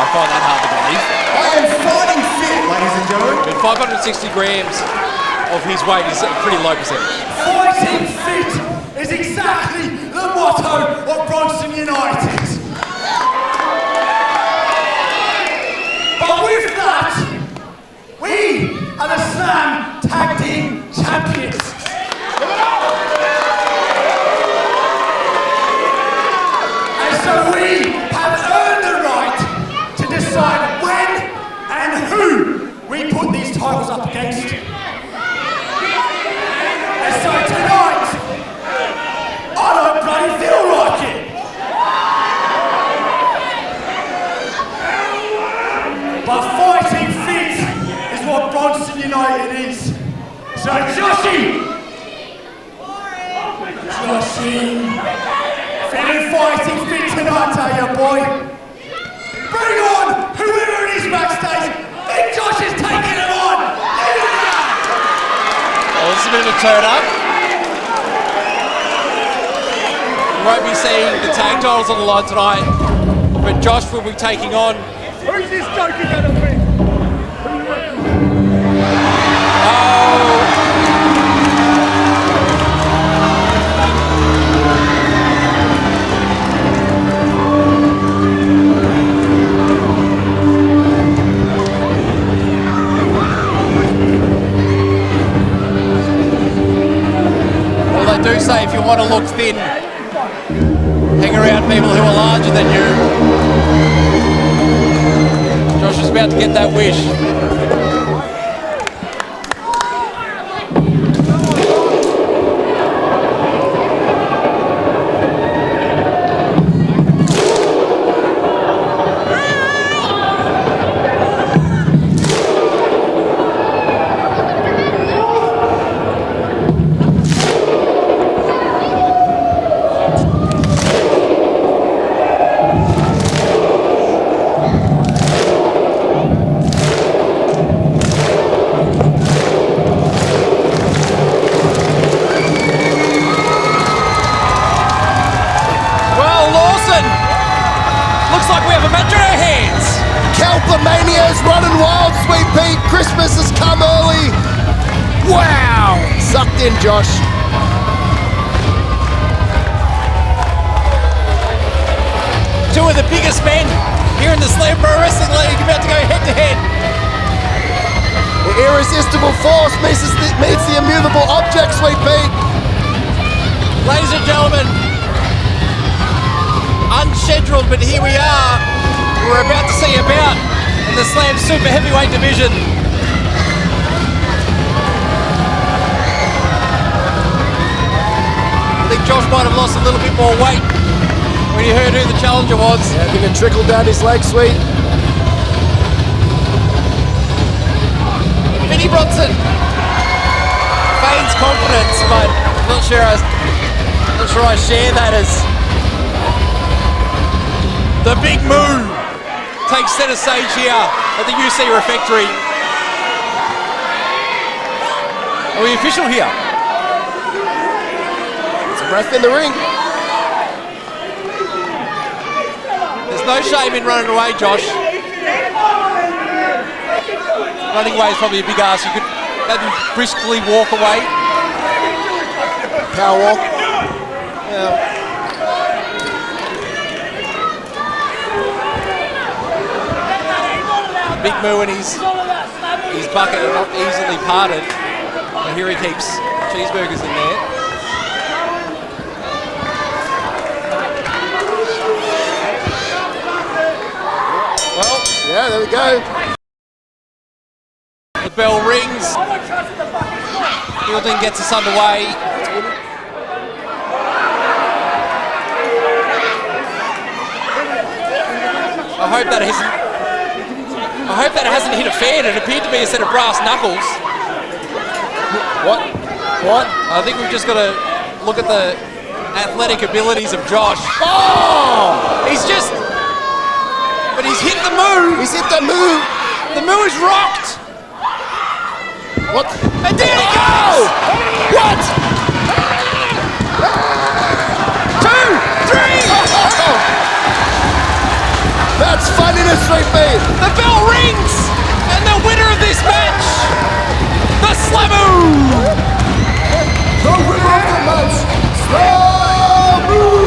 S1: I find that hard to believe.
S4: I am fighting fit, ladies and gentlemen.
S1: But 560 grams of his weight is a pretty low percentage.
S4: Fighting fit is exactly the motto of Bronson United. But with that, we are the Slam Tag Team Champions. And so we have earned the right to decide when and who we put these titles up against. And so tonight, I don't bloody feel like it. But fighting fit is what Bronson United is. So Joshy! Feeling fighting fit tonight, are you, boy? Bring on whoever it is backstage. Big Josh is taking it on.
S1: Well, this is a bit of a turn up. You won't be seeing the tag titles on the line tonight, but Josh will be taking on.
S2: Who's this joker gonna be?
S1: Well, they do say if you want to look thin, hang around people who are larger than you. Josh is about to get that wish. Looks like we have a match in our hands.
S5: Calpomania is running wild, Sweet Pete. Christmas has come early. Wow! Sucked in, Josh.
S1: Two of the biggest men here in the Slam Pro Wrestling League about to go head to head.
S5: The irresistible force meets the immovable object, Sweet Pete.
S1: Ladies and gentlemen, unscheduled, but here we are. We're about to see a bout in the Slam Super Heavyweight division. I think Josh might have lost a little bit more weight when he heard who the challenger was.
S5: Yeah, I think it trickled down his leg, Sweet.
S1: Vinnie Bronson feigns confidence, but I'm not sure I share that as the big move takes center stage here at the UC Refectory. Are we official here?
S5: It's a ref in the ring.
S1: There's no shame in running away, Josh. Running away is probably a big ask. You could maybe briskly walk away.
S5: Power walk.
S1: Yeah. Big Moo and his bucket are not easily parted. And here he keeps cheeseburgers in there. Well,
S5: yeah, there we go.
S1: The bell rings. Fielding gets us underway. I hope that hasn't hit a fan. It appeared to be a set of brass knuckles.
S5: What?
S1: I think we've just got to look at the athletic abilities of Josh.
S5: Oh!
S1: But he's hit the Moo.
S5: He's hit the Moo.
S1: The Moo is rocked.
S5: What?
S1: And there he goes.
S5: What?
S1: 2.
S5: into Sweet Pete.
S1: The bell rings! And the winner of this match, the Solomun!
S4: The winner of the match, Solomun!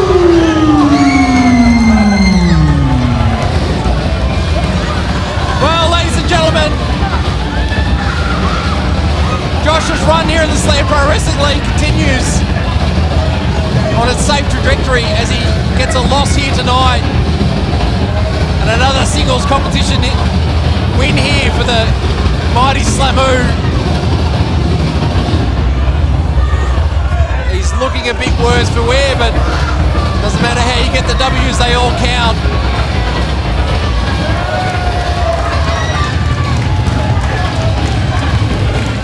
S1: Well, ladies and gentlemen, Josh's run here in the Slam Pro Wrestling League continues on its safe trajectory as he gets a loss here tonight. And another singles competition win here for the mighty Solomun. He's looking a bit worse for wear, but doesn't matter how you get the W's, they all count.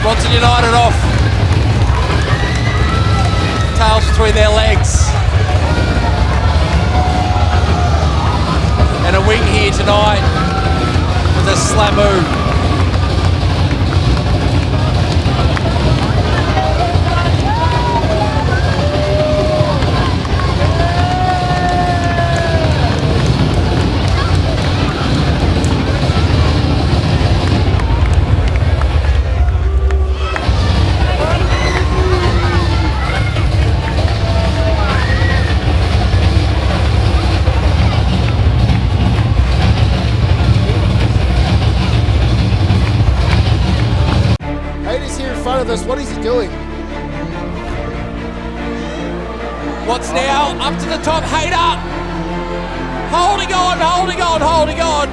S1: Bronson United off. Tails between their legs. And a wing here tonight with a Solomun.
S5: What is he doing?
S1: What's now? Up to the top, Hater! Holding on, holding on, holding on!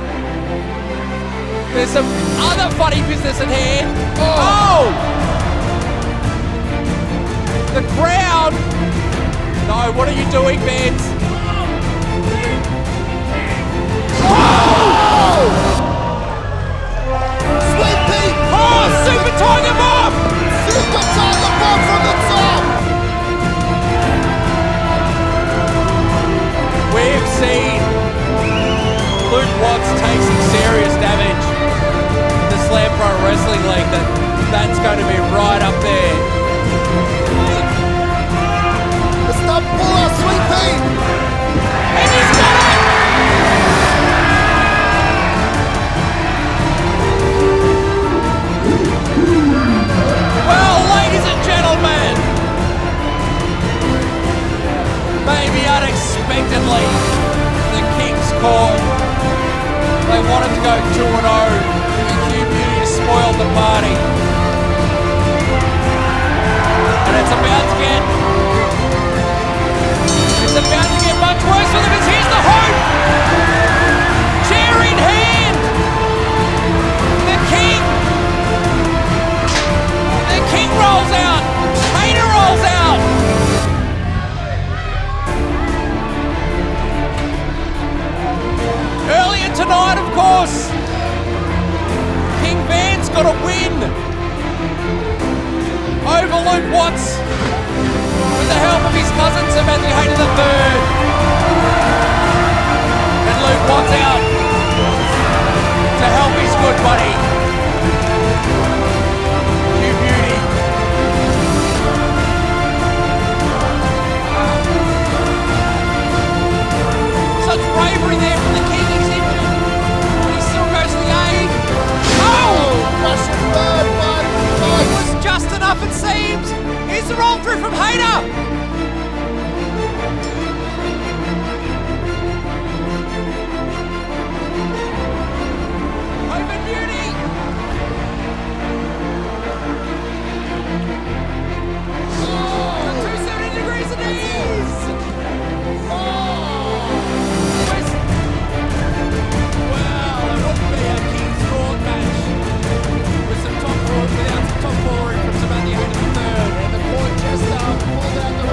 S1: There's some other funny business at hand. Oh! The crowd! No, what are you doing, Benz?
S5: Oh! Sweet Pete!
S1: Oh, Super Tiger Bomb!
S5: Super Tiger Bomb from the top!
S1: We've seen Luke Watts take some serious damage in the Slam Pro Wrestling League. That's going to be right up there.
S5: It's not pull out Sweet Pete!
S1: And he's got it! Well, ladies and gentlemen, maybe unexpectedly, the King's Court, they wanted to go 2-0, and Q-Beauty has spoiled the party. And it's about to get much worse for them as here's the hope! Chair in hand! The King rolls out! Hater rolls out! Earlier tonight, of course, King Van's got a win over Luke Watts with the help of his cousin Sir Matthew Hayter III. And Luke Watts out to help his good buddy Q-Beauty. Such bravery there from the King. He's injured, but he still goes to the aid. Oh!
S5: Russian bird,
S1: It was just enough, it seems. Here's the roll through from Hayter. Open Beauty. The 270 degrees of knees. Well, it wouldn't be a King's Court match with some top forward, without some top forward from Sir Matthew Hayter III.
S5: And the court just pulled out the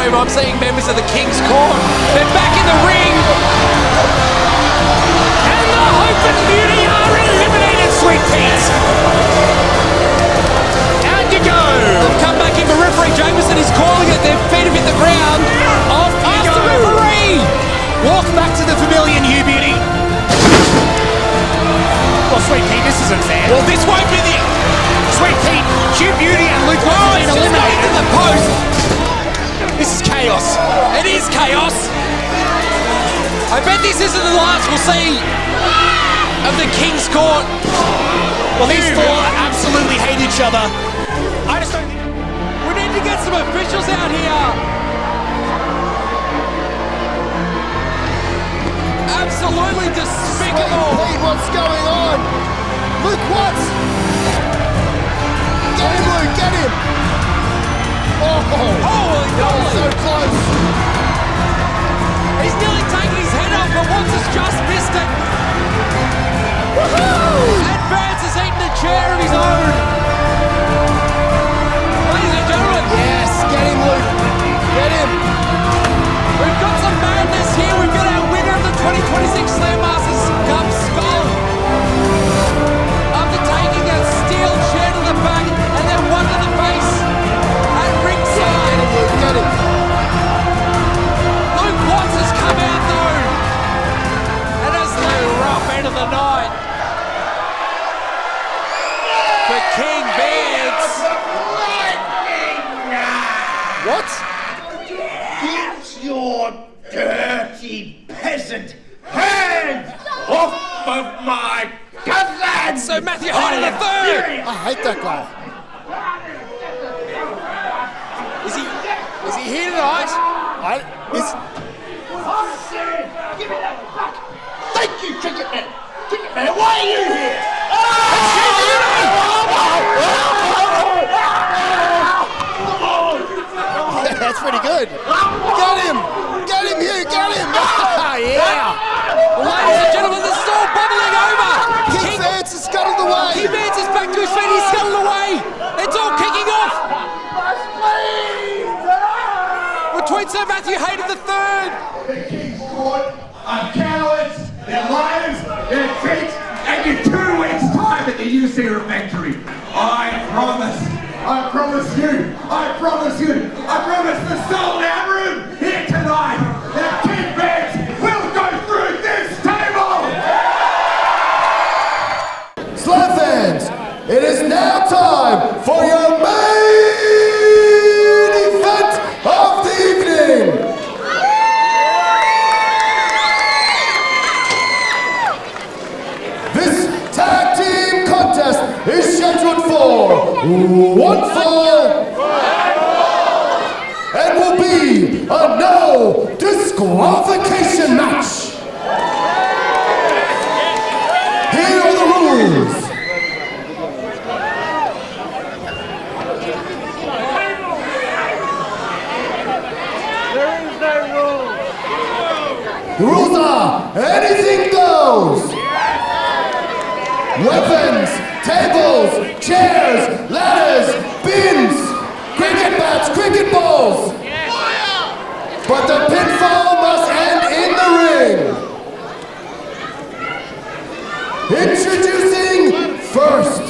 S1: home. I'm seeing members of the King's Court. They're back in the ring. And the Hope and Beauty are eliminated, Sweet Pete. Out you go. They've come back in for referee Jameson. He's calling it. Their feet have hit the ground. Off you go. The referee. Walk back to the pavilion, Hugh Beauty.
S6: Well, Sweet Pete, this isn't fair.
S1: Well, this won't be the...
S6: Sweet Pete, Hugh Beauty and Luke Watson have been eliminated.
S1: To the post. This is chaos. It is chaos. I bet this isn't the last we'll see of the King's Court.
S6: Well, these four absolutely hate each other. I just don't think...
S1: We need to get some officials out here. Absolutely despicable.
S5: Pete, what's going on? Luke Watts! Get him, Luke, get him! Oh,
S1: Holy moly!
S5: so close.
S1: He's nearly taken his head off, but Watts has just missed it. Woohoo! And Vance has eaten a chair of his own. Ladies and gentlemen.
S5: Yes, get him, Luke. Get him.
S1: We've got some madness here. We've got our winner of the 2026 Slam Masters Cup skull. After taking a steel chair to the back and then one to the face at ringside.
S5: Get him, Luke, get him.
S1: Luke Watts has come out though. And has the rough end of the night. For King Vance.
S5: What?
S2: Get your dirty peasant hands off of my cousin!
S1: So Matthew Hyde in the third.
S5: I hate that guy.
S1: Is he here tonight?
S2: Give me that back! Thank you, Cricket Man! Cricket Man, why are you here?
S5: That's pretty good. Get him! Get him, Hugh! Get him! Yeah!
S1: Ladies and gentlemen, this is all bubbling over.
S5: King Vance is scuttled away.
S1: King Vance is back to his feet. He's scuttled away. It's all kicking off. Between Sir Matthew Hayden III.
S2: The King's Court are cowards, they're liars, they're freaks, and in 2 weeks' time at the UC Refectory, I promise the sold out room here tonight that King Vance will go through this table!
S4: Slam fans, it is now time for your main event of the evening. This tag team contest is scheduled for one fall and will be a no disqualification match. Here are the rules. The rules are anything goes. Weapons, tables, chairs, ladders, bins, cricket bats, cricket balls. But the pinfall must end in the ring. Introducing first.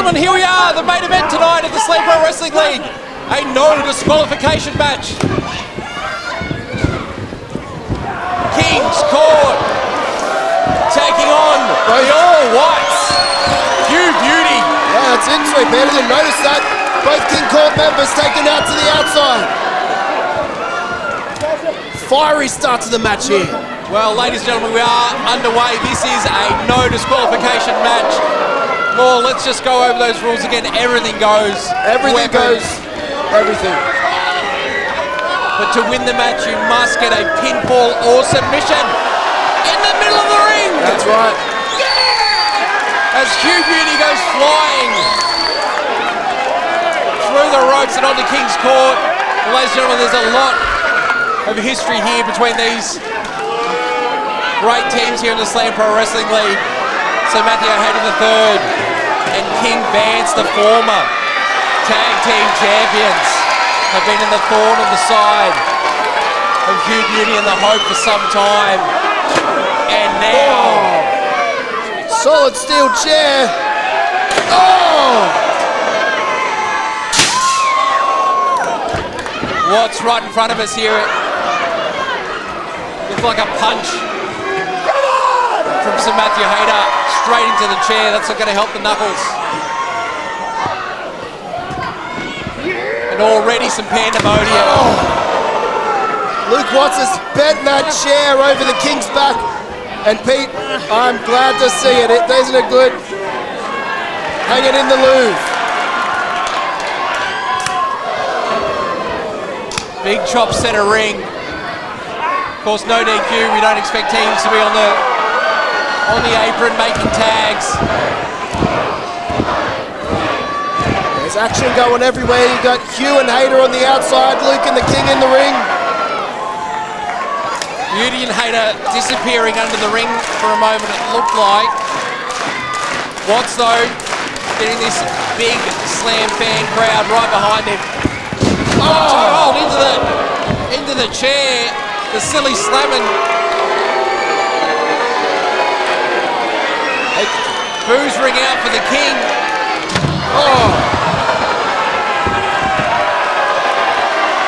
S1: gentlemen, here we are, the main event tonight of the Slam Pro Wrestling League. A no disqualification match. King's Court taking on the All Whites. Hugh Beauty.
S5: Yeah, that's interesting, man. I didn't notice that. Both King Court members taken out to the outside. Fiery start to the match here.
S1: Well, ladies and gentlemen, we are underway. This is a no disqualification match. Well, let's just go over those rules again. Everything goes.
S5: Everything goes. Everything.
S1: But to win the match, you must get a pinfall or submission in the middle of the ring.
S5: That's right.
S1: As Hugh Beauty goes flying through the ropes and onto King's Court. Well, ladies and gentlemen, there's a lot of history here between these great teams here in the Slam Pro Wrestling League. So Matthew Hayden III and King Vance, the former tag team champions, have been in the thorn of the side of Hugh Beauty and the Hope for some time. And now...
S5: Solid steel chair. Oh!
S1: What's right in front of us here? Looks like a punch from Sir Matthew Hayter straight into the chair. That's not going to help the Knuckles. And already some pandemonium.
S5: Oh. Luke Watts has bent that chair over the King's back. And Pete, I'm glad to see it. It isn't it good? Hang it in the Louvre.
S1: Big chop center ring. Of course, no DQ. We don't expect teams to be on the apron making tags.
S5: There's action going everywhere. You've got Hugh and Hayter on the outside, Luke and the King in the ring.
S1: Beauty and Hayter disappearing under the ring for a moment, it looked like. Watts, though, getting this big Slam fan crowd right behind him. Oh, into the chair. The silly slamming. Boos ring out for the King. Oh.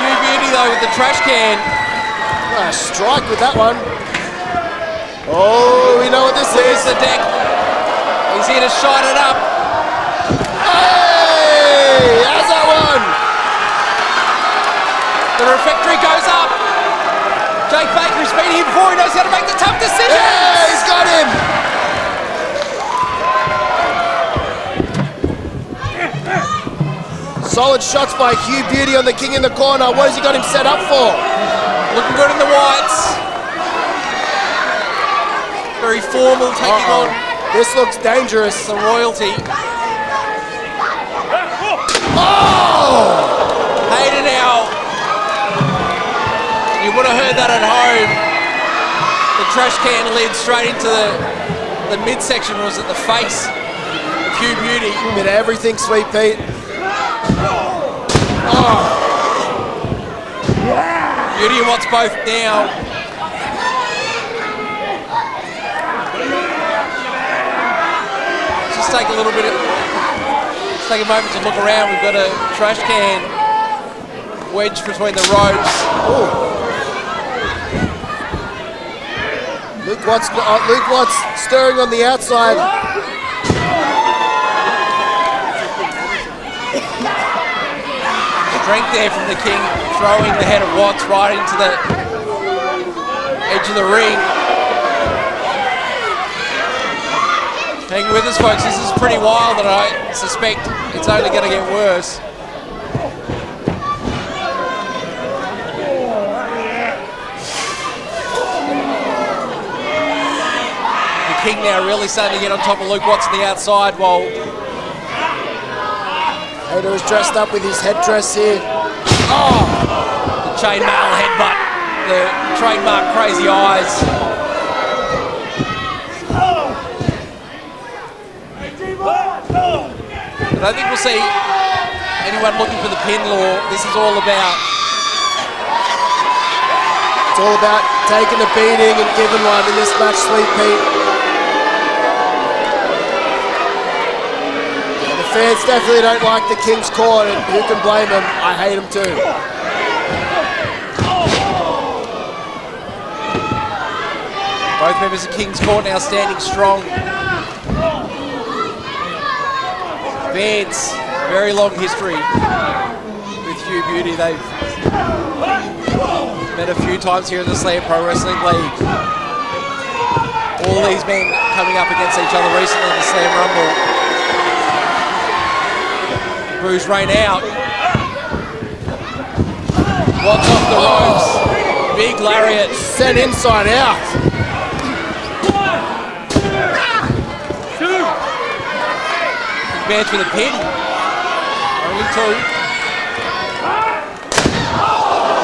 S1: Hugh Beauty, though, with the trash can.
S5: Oh, strike with that one. Oh, we know what this
S1: There's
S5: is.
S1: the deck. He's here to shine it up.
S5: Hey! How's that one?
S1: The refectory goes up. Jake Baker is beating him before he knows how to make the tough decisions.
S5: Yeah, he's got him. Solid shots by Hugh Beauty on the King in the corner. What has he got him set up for?
S1: Looking good in the whites. Very formal, taking on
S5: This looks dangerous.
S1: the royalty.
S5: Oh!
S1: Hayter now. You would have heard that at home. The trash can lid straight into the midsection. Was it the face of Hugh Beauty?
S5: Bit of everything, Sweet Pete. Oh!
S1: Beauty and Watts both now. Just take a little bit of, just take a moment to look around. We've got a trash can wedged between the ropes.
S5: Ooh. Luke Watts stirring on the outside.
S1: Strength there from the King, throwing the head of Watts right into the edge of the ring. Hang with us, folks. This is pretty wild, and I suspect it's only going to get worse. The King now really starting to get on top of Luke Watts on the outside, while
S5: Hayter is dressed up with his headdress here.
S1: oh, the chainmail headbutt, the trademark crazy eyes. I don't think we'll see anyone looking for the pin, Law. This is all about.
S5: It's all about taking a beating and giving one in this match, Sweet Pete. Yeah, the fans definitely don't like the King's Court, and who can blame them? I hate them too.
S3: Both members of King's Court now standing strong. Vance, very long history with Hugh Beauty. They've met a few times here in the Slam Pro Wrestling League. All these men coming up against each other recently in the Slam Rumble. Bruce rain out. Watch off the ropes. Big lariat.
S5: Sent inside out.
S3: Vance with a pin. Only two.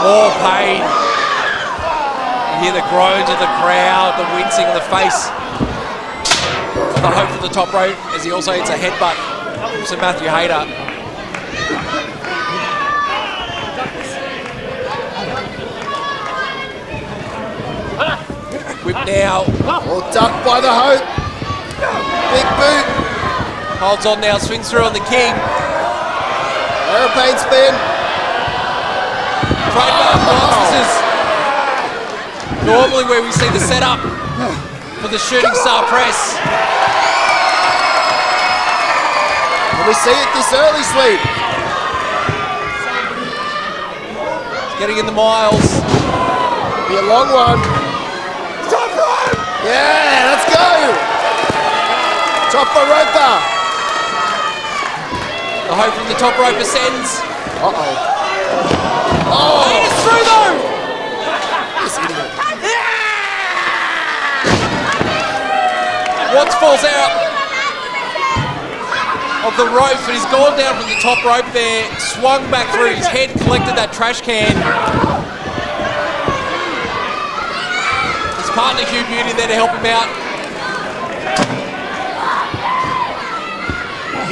S3: More pain. You hear the groans of the crowd, the wincing of the face. The hope for the top rope as he also hits a headbutt from Sir Matthew Hayter. Whip now.
S5: Well, ducked by the Hope. Big boot.
S3: Holds on now, swings through on the King.
S5: Aeroplane spin.
S3: Trademark This is normally where we see the setup for the shooting star press.
S5: Can we see it this early, Sweet?
S3: It's getting in the miles.
S5: Be a long one. Top rope! Yeah, let's go! Top roper.
S3: The hope from the top rope ascends.
S5: Uh-oh. Oh!
S3: And it's through though!
S5: This idiot.
S3: Watts falls out of the rope, but he's gone down from the top rope there, swung back through his head, collected that trash can. His partner Hugh Beauty there to help him out.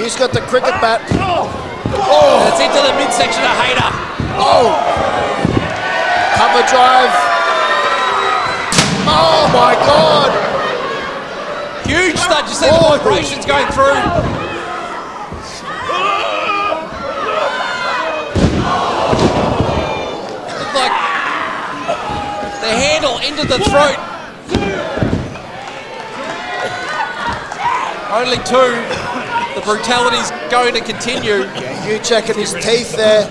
S5: Hugh's got the cricket bat.
S3: Oh! It's into the midsection of Hayter.
S5: Oh! Cover drive. Oh my God!
S3: Huge stud, you see the vibrations going through. Looked like the handle into the throat. Only two. The brutality's going to continue.
S5: Yeah, Hugh checking his teeth there.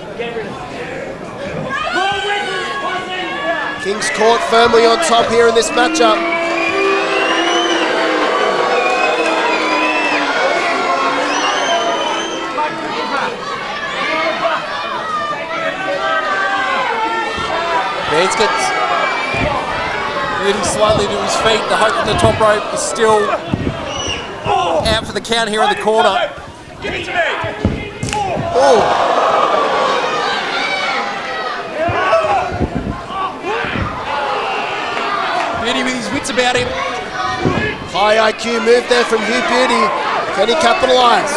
S5: King's Court firmly on top here in this matchup.
S3: Vance gets getting slightly to his feet. The hope of the top rope is still out for the count here in the corner.
S8: Give it to me.
S5: Oh!
S3: Beauty with his wits about him.
S5: High IQ move there from Hugh Beauty. Can he capitalise?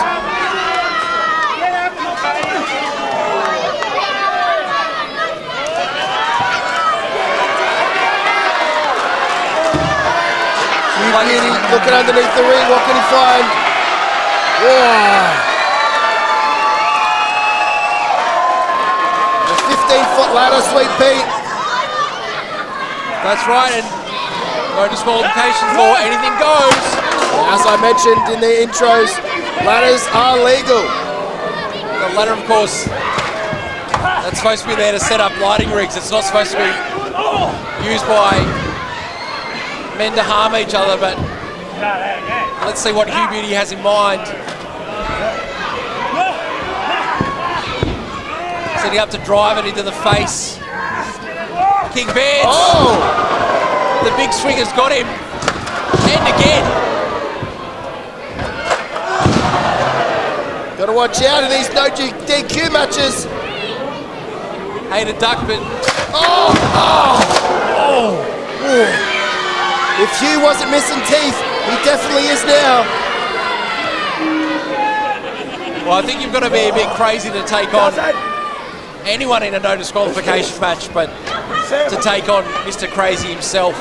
S5: Hugh Beauty looking underneath the ring. What can he find? Wow. The 15-foot ladder, Sweet Pete.
S3: That's right, and no disqualifications law, anything goes.
S5: As I mentioned in the intros, ladders are legal.
S3: The ladder, of course, that's supposed to be there to set up lighting rigs. It's not supposed to be used by men to harm each other, but let's see what Hugh Beauty has in mind. Setting up to drive it into the face. King Vance.
S5: Oh!
S3: The big swing has got him. And again.
S5: Got to watch out in these no DQ matches.
S3: Hayter duck, but
S5: Oh! Oh! Oh! If Hugh wasn't missing teeth, he definitely is now.
S3: well, I think you've got to be a bit crazy to take on anyone in a no disqualification match, but to take on Mr. Crazy himself,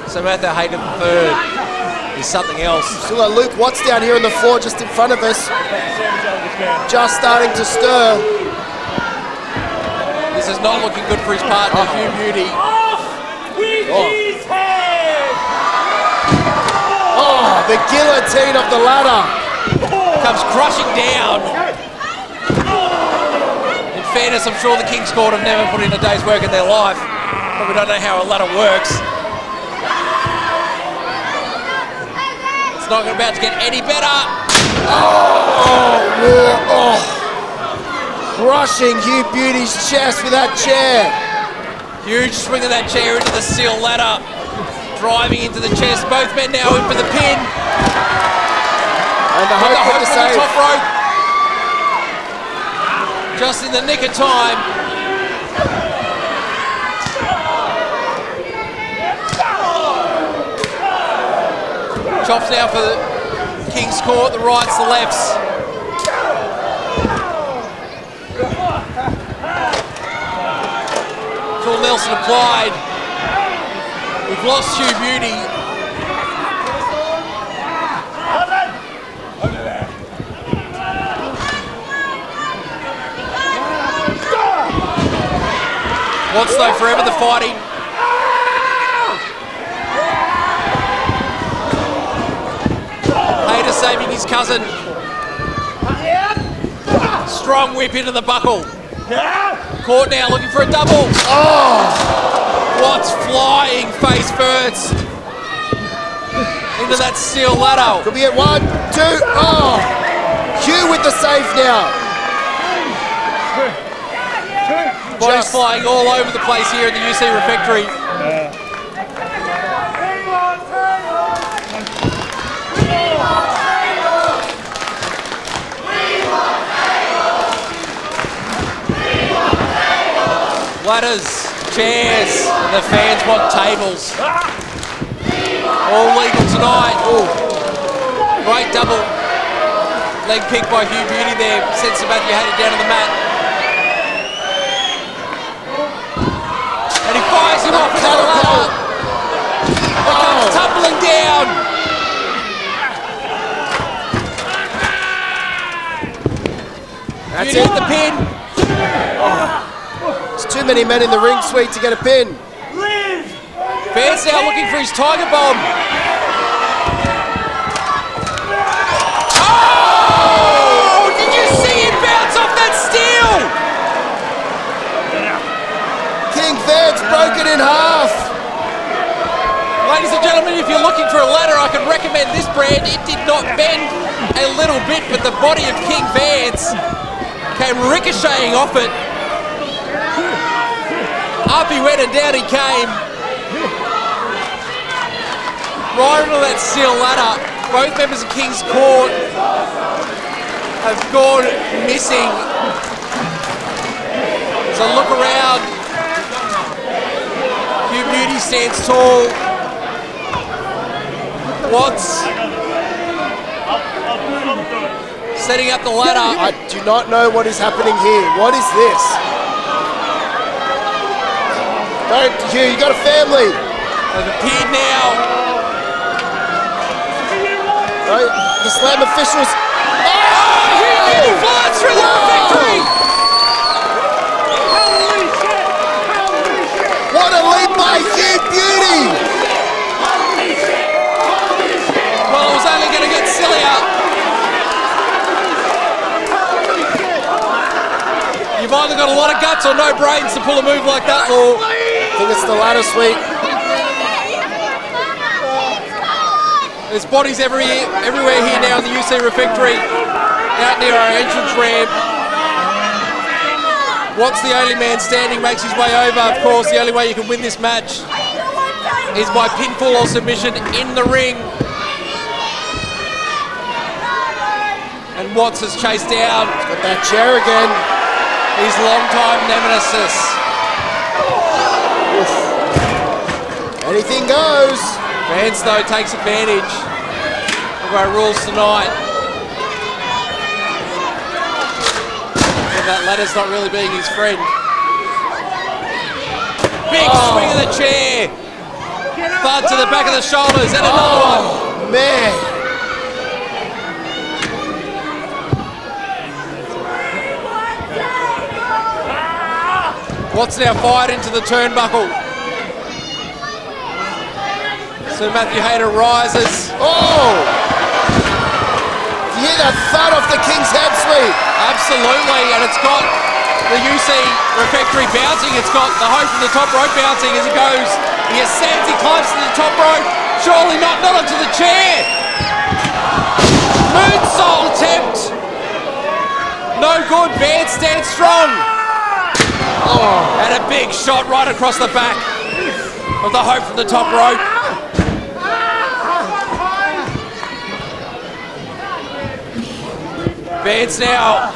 S3: Samantha Hayter III, is something else.
S5: Still got Luke Watts down here on the floor just in front of us. just starting to stir.
S1: This is not looking good for his partner, Hugh Beauty.
S5: Oh, the guillotine of the ladder.
S1: Comes crushing down. In fairness, I'm sure the King's Court have never put in a day's work in their life. But we don't know how a ladder works. It's not about to get any better.
S5: Crushing Hugh Beauty's chest with that chair.
S1: Huge swing of that chair into the steel ladder. Driving into the chest. Both men now in for the pin.
S5: And the hope for the save.
S1: Top rope. Just in the nick of time. Chops now for the King's Court, the rights, the lefts. Full Nelson applied. We've lost Hugh Beauty. Wants though forever the fighting. Hayter saving his cousin. Strong whip into the buckle. Court now looking for a double. Watts flying face first into that steel ladder.
S5: Could be at 1, 2. Hugh with the save now.
S1: Body's flying all over the place here in the UC Refectory. Ladders, chairs, the fans want tables. All legal tonight. Great double leg kick by Hugh Beauty there. Sent Sabathia Hayter down to the mat. And he fires him off into the ladder. It comes tumbling down.
S5: That's
S1: Beauty
S5: it.
S1: hit the pin.
S5: There's too many men in the ring suite to get a pin.
S1: Fans now looking for his Tiger Bomb. Oh! Did you see him bounce off that steel?
S5: King Van's broken in half.
S1: Ladies and gentlemen, if you're looking for a ladder, I can recommend this brand. It did not bend a little bit, but the body of King Vance came ricocheting off it. Up he went and down he came. Right into that steel ladder. Both members of King's Court have gone missing. So look around. Hugh Beauty stands tall. Watts setting up the ladder.
S5: I do not know what is happening here. What is this? Don't, Hugh, you got a family.
S1: They've appeared now.
S5: Right? The Slam officials.
S1: Hugh Beauty flies through the Refectory.
S5: What a leap by Hugh Beauty!
S1: Well, it was only going to get sillier. You've either got a lot of guts or no brains to pull a move like that, Law.
S5: I think it's the ladder suite.
S1: There's bodies everywhere here now in the UC Refectory, out near our entrance ramp. Watts, the only man standing, makes his way over. Of course, the only way you can win this match is by pinfall or submission in the ring. And Watts has chased down
S5: Got that chair again.
S1: his longtime nemesis.
S5: Anything goes.
S1: Vance, though, takes advantage of our rules tonight. And that ladder's not really being his friend. Big swing of the chair. Thud to the back of the shoulders and another one.
S5: Man.
S1: Watts now fired into the turnbuckle. So Matthew Hayter rises.
S5: Oh! You hear that thud off the King's head sweep?
S1: Absolutely, and it's got the UC Refectory bouncing. It's got the Hope from the top rope bouncing as he goes. He ascends, he climbs to the top rope. Surely not onto the chair. Moonsault attempt. No good, Baird stands strong. Oh, and a big shot right across the back of the Hope from the top rope. Vance now.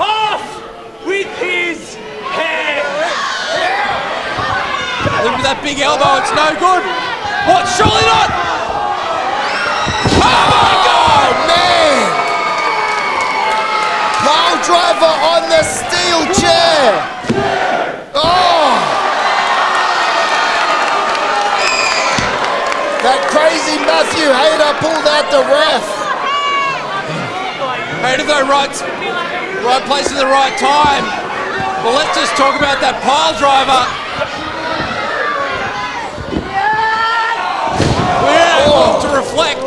S7: Off with his head.
S1: Look at that big elbow, it's no good. What? Surely not. Oh my God!
S5: Man! Pile driver on the steel chair. Oh! That crazy Matthew Hayter pulled out the ref.
S1: Hayter though, right place at the right time. Well, let's just talk about that pile driver. We're able to reflect.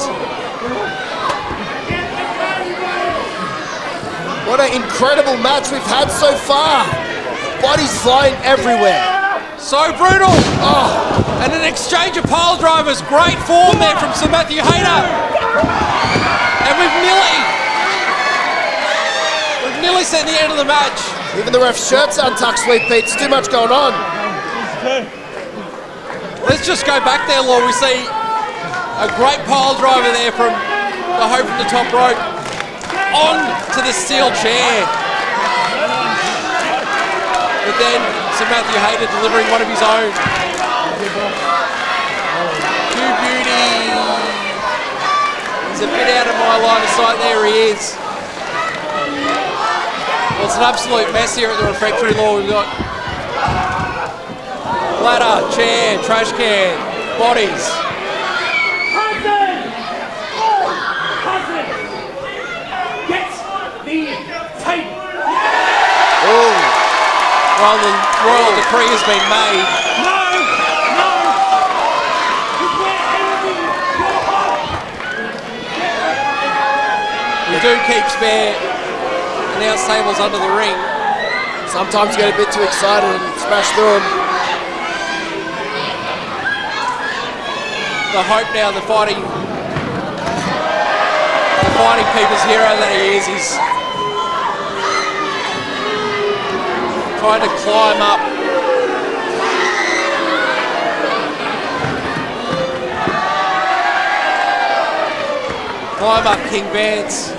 S5: What an incredible match we've had so far. Bodies flying everywhere.
S1: So brutal. Oh, and an exchange of pile drivers. Great form there from Sir Matthew Hayter. And we've nearly seen the end of the match.
S5: Even the ref's shirt's untucked, Sweet Pete. There's too much going on.
S1: Let's just go back there, Law. We see a great pile driver there from the Hope from the top rope on to the steel chair. But then Sir Matthew Hayter delivering one of his own. Q Beauty. He's a bit out of my line of sight. There he is. Well, it's an absolute mess here at the Refectory, Law. We've got ladder, chair, trash can, bodies.
S7: Cousin! Get the tape!
S5: Oh,
S1: Well, the royal decree has been made.
S7: No! It's where everything
S1: We do keep spare announce tables under the ring.
S5: sometimes you get a bit too excited and smash through them.
S1: The Hope now, the fighting people's hero that he is. He's trying to climb up. Climb up King Vance.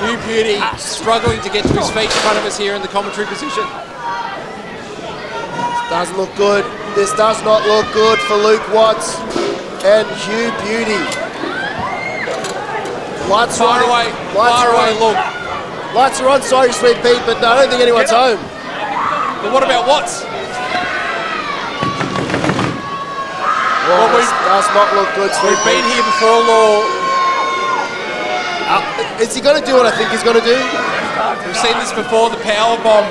S1: Hugh Beauty struggling to get to his feet in front of us here in the commentary position.
S5: Doesn't look good. This does not look good for Luke Watts and Hugh Beauty. Lights are
S1: Far
S5: on.
S1: away look.
S5: Lights are on, sorry, Sweet Pete, but I don't think anyone's home.
S1: But what about Watts?
S5: Well, this does not look good, Sweet
S1: We've been
S5: Pete.
S1: here before, Law.
S5: Is he going to do what I think he's going to do?
S1: We've seen this before, the power bomb.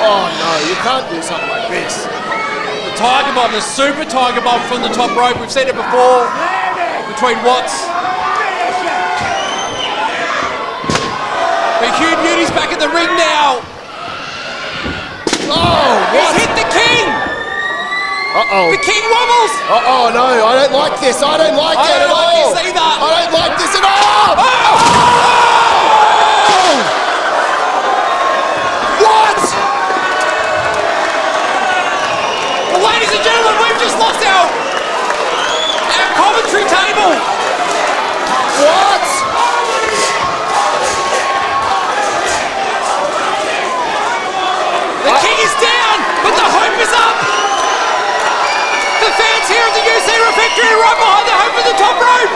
S5: Oh no, you can't do something like this.
S1: The Tiger Bomb, the Super Tiger Bomb from the top rope. We've seen it before between Watts. But Hugh Beauty's back in the ring now.
S5: Oh, what?
S1: He's hit the King.
S5: Uh-oh.
S1: The King wobbles.
S5: Oh no, I don't like this. I don't like
S1: I
S5: it
S1: don't
S5: at
S1: like
S5: all.
S1: this either.
S5: I don't like this at all. What?
S1: Well, ladies and gentlemen, we've just lost our commentary table.
S5: What?
S1: The King is down, but the Hope is up. The fans here at the UC Refectory are right behind the Hope at the top rope.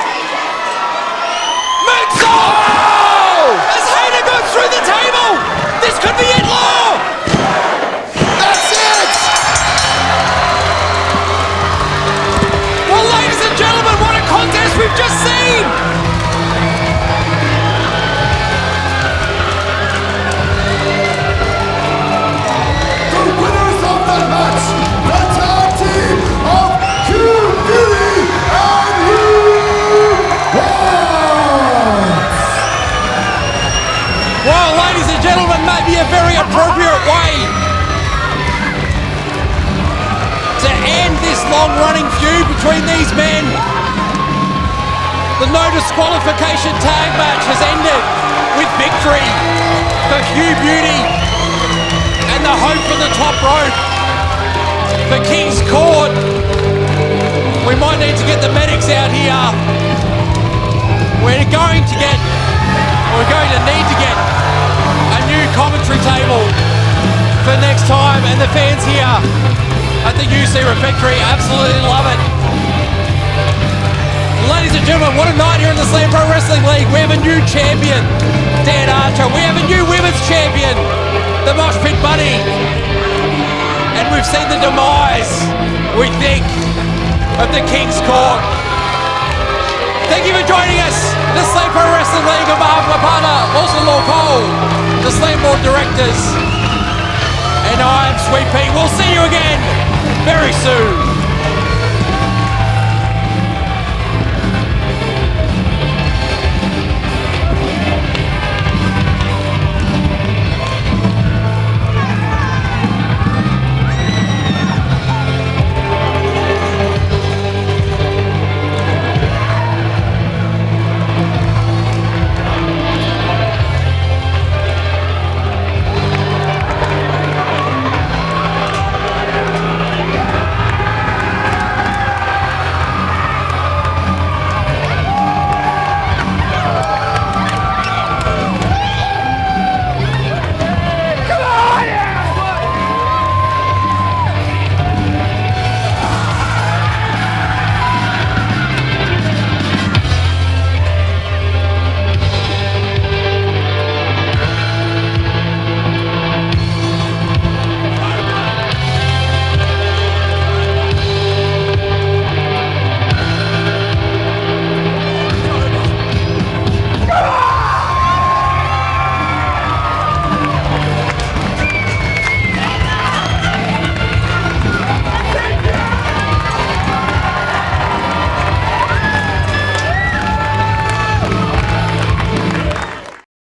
S1: Moonsault! As Hayter goes through the table. This could be it, Law.
S5: That's it.
S1: Well, ladies and gentlemen, what a contest we've just seen. Well, ladies and gentlemen, maybe a very appropriate way to end this long-running feud between these men. The no disqualification tag match has ended with victory for Hugh Beauty and the hope for the top rope for King's Court. We might need to get the medics out here. We're going to need to get a new commentary table for next time, and the fans here at the UC Refectory absolutely love it. Ladies and gentlemen, what a night here in the Slam Pro Wrestling League. We have a new champion, Dan Archer. We have a new women's champion, the Moshpit Bunny. And we've seen the demise, we think, of the King's Court. Thank you for joining us, the Slam Pro Wrestling League, on behalf of my partner, Lawson the Slam Board Directors. And I'm Sweet Pete. We'll see you again very soon.